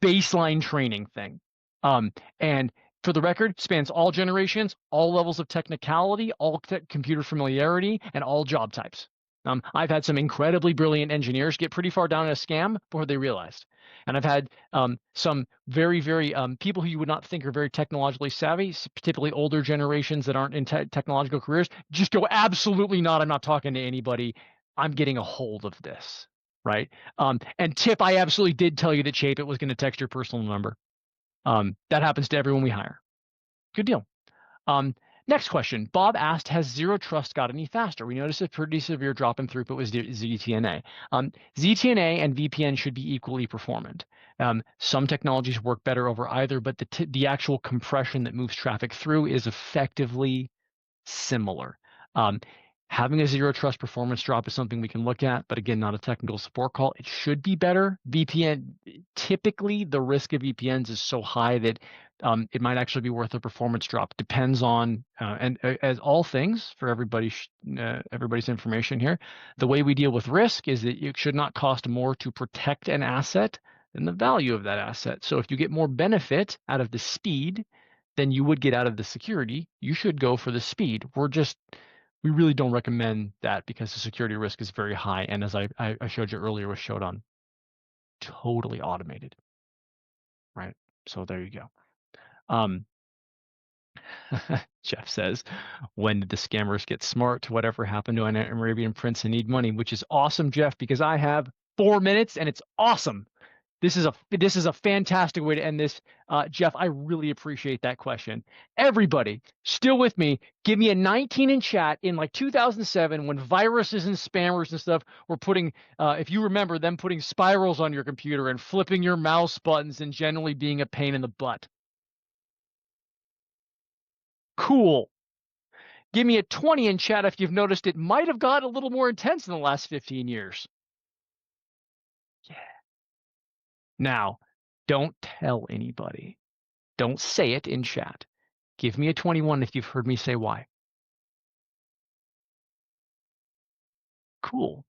baseline training thing. And for the record, spans all generations, all levels of technicality, all computer familiarity, and all job types. I've had some incredibly brilliant engineers get pretty far down in a scam before they realized. And I've had some very, very people who you would not think are very technologically savvy, typically older generations that aren't in technological careers, just go, absolutely not. I'm not talking to anybody. I'm getting a hold of this, right? And Tip, I absolutely did tell you that Shape It was going to text your personal number. That happens to everyone we hire. Good deal. Um, Next question. Bob asked, has Zero Trust got any faster? We noticed a pretty severe drop in throughput with ZTNA. ZTNA and VPN should be equally performant. Some technologies work better over either, but the actual compression that moves traffic through is effectively similar. Um, Having a Zero Trust performance drop is something we can look at, but again, not a technical support call. It should be better. VPN, typically the risk of VPNs is so high that it might actually be worth a performance drop. Depends on, and as all things for everybody's information here, the way we deal with risk is that it should not cost more to protect an asset than the value of that asset. So if you get more benefit out of the speed than you would get out of the security, you should go for the speed. We really don't recommend that because the security risk is very high. And as I showed you earlier with Shodan, totally automated, right? So there you go. Jeff says, when did the scammers get smart? Whatever happened to an Arabian prince and need money? Which is awesome, Jeff, because I have 4 minutes and it's awesome. This is a fantastic way to end this. Jeff, I really appreciate that question. Everybody, still with me, give me a 19 in chat in like 2007 when viruses and spammers and stuff were putting, if you remember them putting spirals on your computer and flipping your mouse buttons and generally being a pain in the butt. Cool. Give me a 20 in chat if you've noticed it might have got a little more intense in the last 15 years. Yeah. Now, don't tell anybody. Don't say it in chat. Give me a 21 if you've heard me say why. Cool.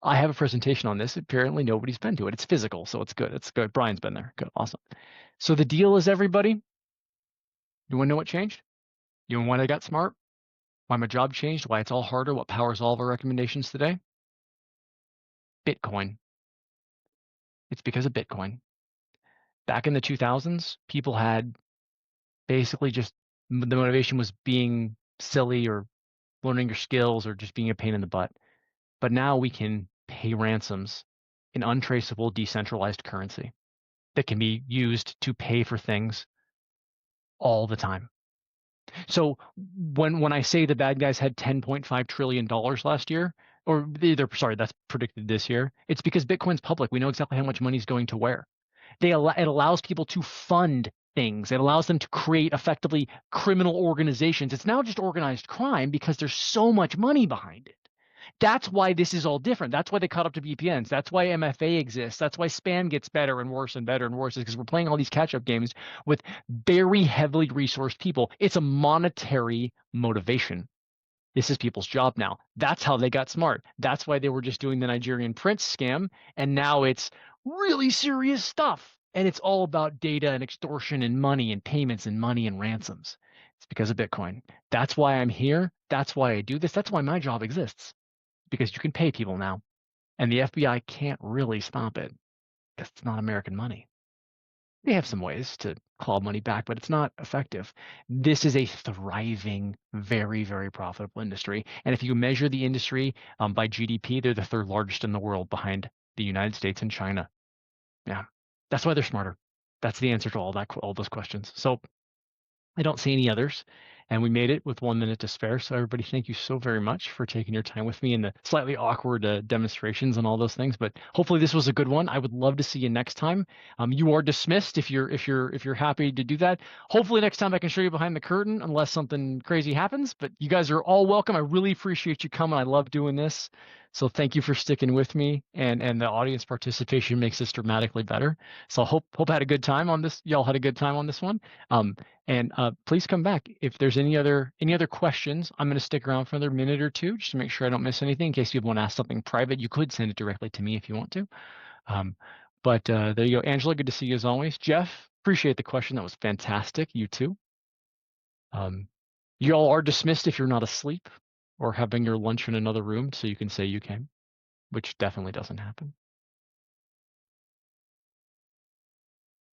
I have a presentation on this. Apparently nobody's been to it. It's physical, so it's good. It's good. Brian's been there. Good. Awesome. So the deal is, everybody, you want to know what changed? You want to know why I got smart? Why my job changed? Why it's all harder? What powers all of our recommendations today? Bitcoin. It's because of Bitcoin. Back in the 2000s, people had basically just the motivation was being silly or learning your skills or just being a pain in the butt. But now we can pay ransoms in untraceable decentralized currency that can be used to pay for things all the time. So when I say the bad guys had $10.5 trillion last year, or sorry, that's predicted this year, it's because Bitcoin's public. We know exactly how much money is going to where. It allows people to fund things. It allows them to create effectively criminal organizations. It's now just organized crime because there's so much money behind it. That's why this is all different. That's why they caught up to VPNs. That's why MFA exists. That's why spam gets better and worse and better and worse, is because we're playing all these catch-up games with very heavily resourced people. It's a monetary motivation. This is people's job now. That's how they got smart. That's why they were just doing the Nigerian prince scam, and now it's really serious stuff. And it's all about data and extortion and money and payments and money and ransoms. It's because of Bitcoin. That's why I'm here. That's why I do this. That's why my job exists. Because you can pay people now, and the FBI can't really stop it because it's not American money. They have some ways to claw money back, but it's not effective. This is a thriving, very, very profitable industry. And if you measure the industry by GDP, they're the third largest in the world behind the United States and China. Yeah, that's why they're smarter. That's the answer to all those questions. So I don't see any others. And we made it with 1 minute to spare. So everybody, thank you so very much for taking your time with me in the slightly awkward demonstrations and all those things. But hopefully this was a good one. I would love to see you next time. You are dismissed if you're happy to do that. Hopefully next time I can show you behind the curtain unless something crazy happens. But you guys are all welcome. I really appreciate you coming. I love doing this. So thank you for sticking with me, and the audience participation makes this dramatically better. So hope I had a good time on this. Y'all had a good time on this one. And please come back if there's any other questions. I'm going to stick around for another minute or two just to make sure I don't miss anything. In case you want to ask something private, you could send it directly to me if you want to. But there you go, Angela. Good to see you as always. Jeff, appreciate the question. That was fantastic. You too. You all are dismissed if you're not asleep. or having your lunch in another room so you can say you came, which definitely doesn't happen.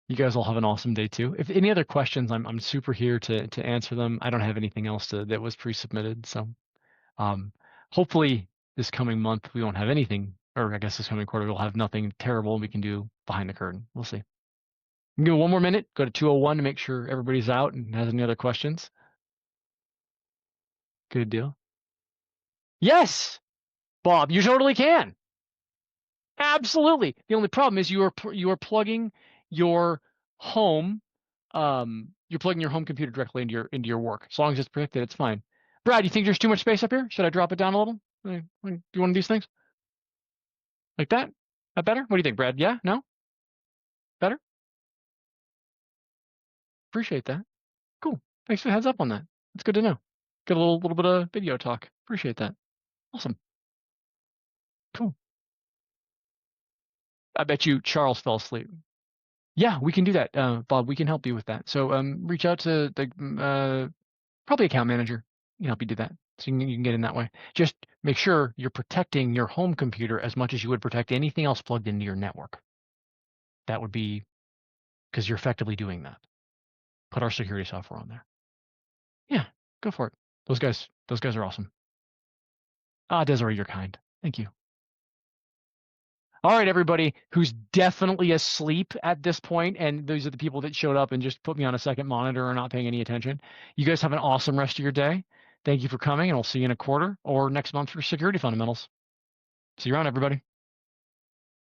You guys all have an awesome day too. If any other questions, I'm super here to answer them. I don't have anything else that was pre-submitted, so hopefully this coming month we won't have anything, or I guess this coming quarter we'll have nothing terrible we can do behind the curtain. We'll see. Give it one more minute. Go to 2:01 to make sure everybody's out and has any other questions. Good deal. Yes, Bob, you totally can. Absolutely. The only problem is you are plugging your home, you're plugging your home computer directly into your work. As long as it's protected, it's fine. Brad, you think there's too much space up here? Should I drop it down a little? Do you one of these things? Like that? That better? What do you think, Brad? Yeah? No? Better? Appreciate that. Cool. Thanks for the heads up on that. That's good to know. Get a little bit of video talk. Appreciate that. Awesome. Cool. I bet you Charles fell asleep. Yeah, we can do that, Bob. We can help you with that. So reach out to the probably account manager. He can help you do that. So you can get in that way. Just make sure you're protecting your home computer as much as you would protect anything else plugged into your network. That would be because you're effectively doing that. Put our security software on there. Yeah, go for it. Those guys are awesome. Desiree, you're kind. Thank you. All right, everybody who's definitely asleep at this point, and those are the people that showed up and just put me on a second monitor or not paying any attention. You guys have an awesome rest of your day. Thank you for coming, and I'll see you in a quarter or next month for Security Fundamentals. See you around, everybody.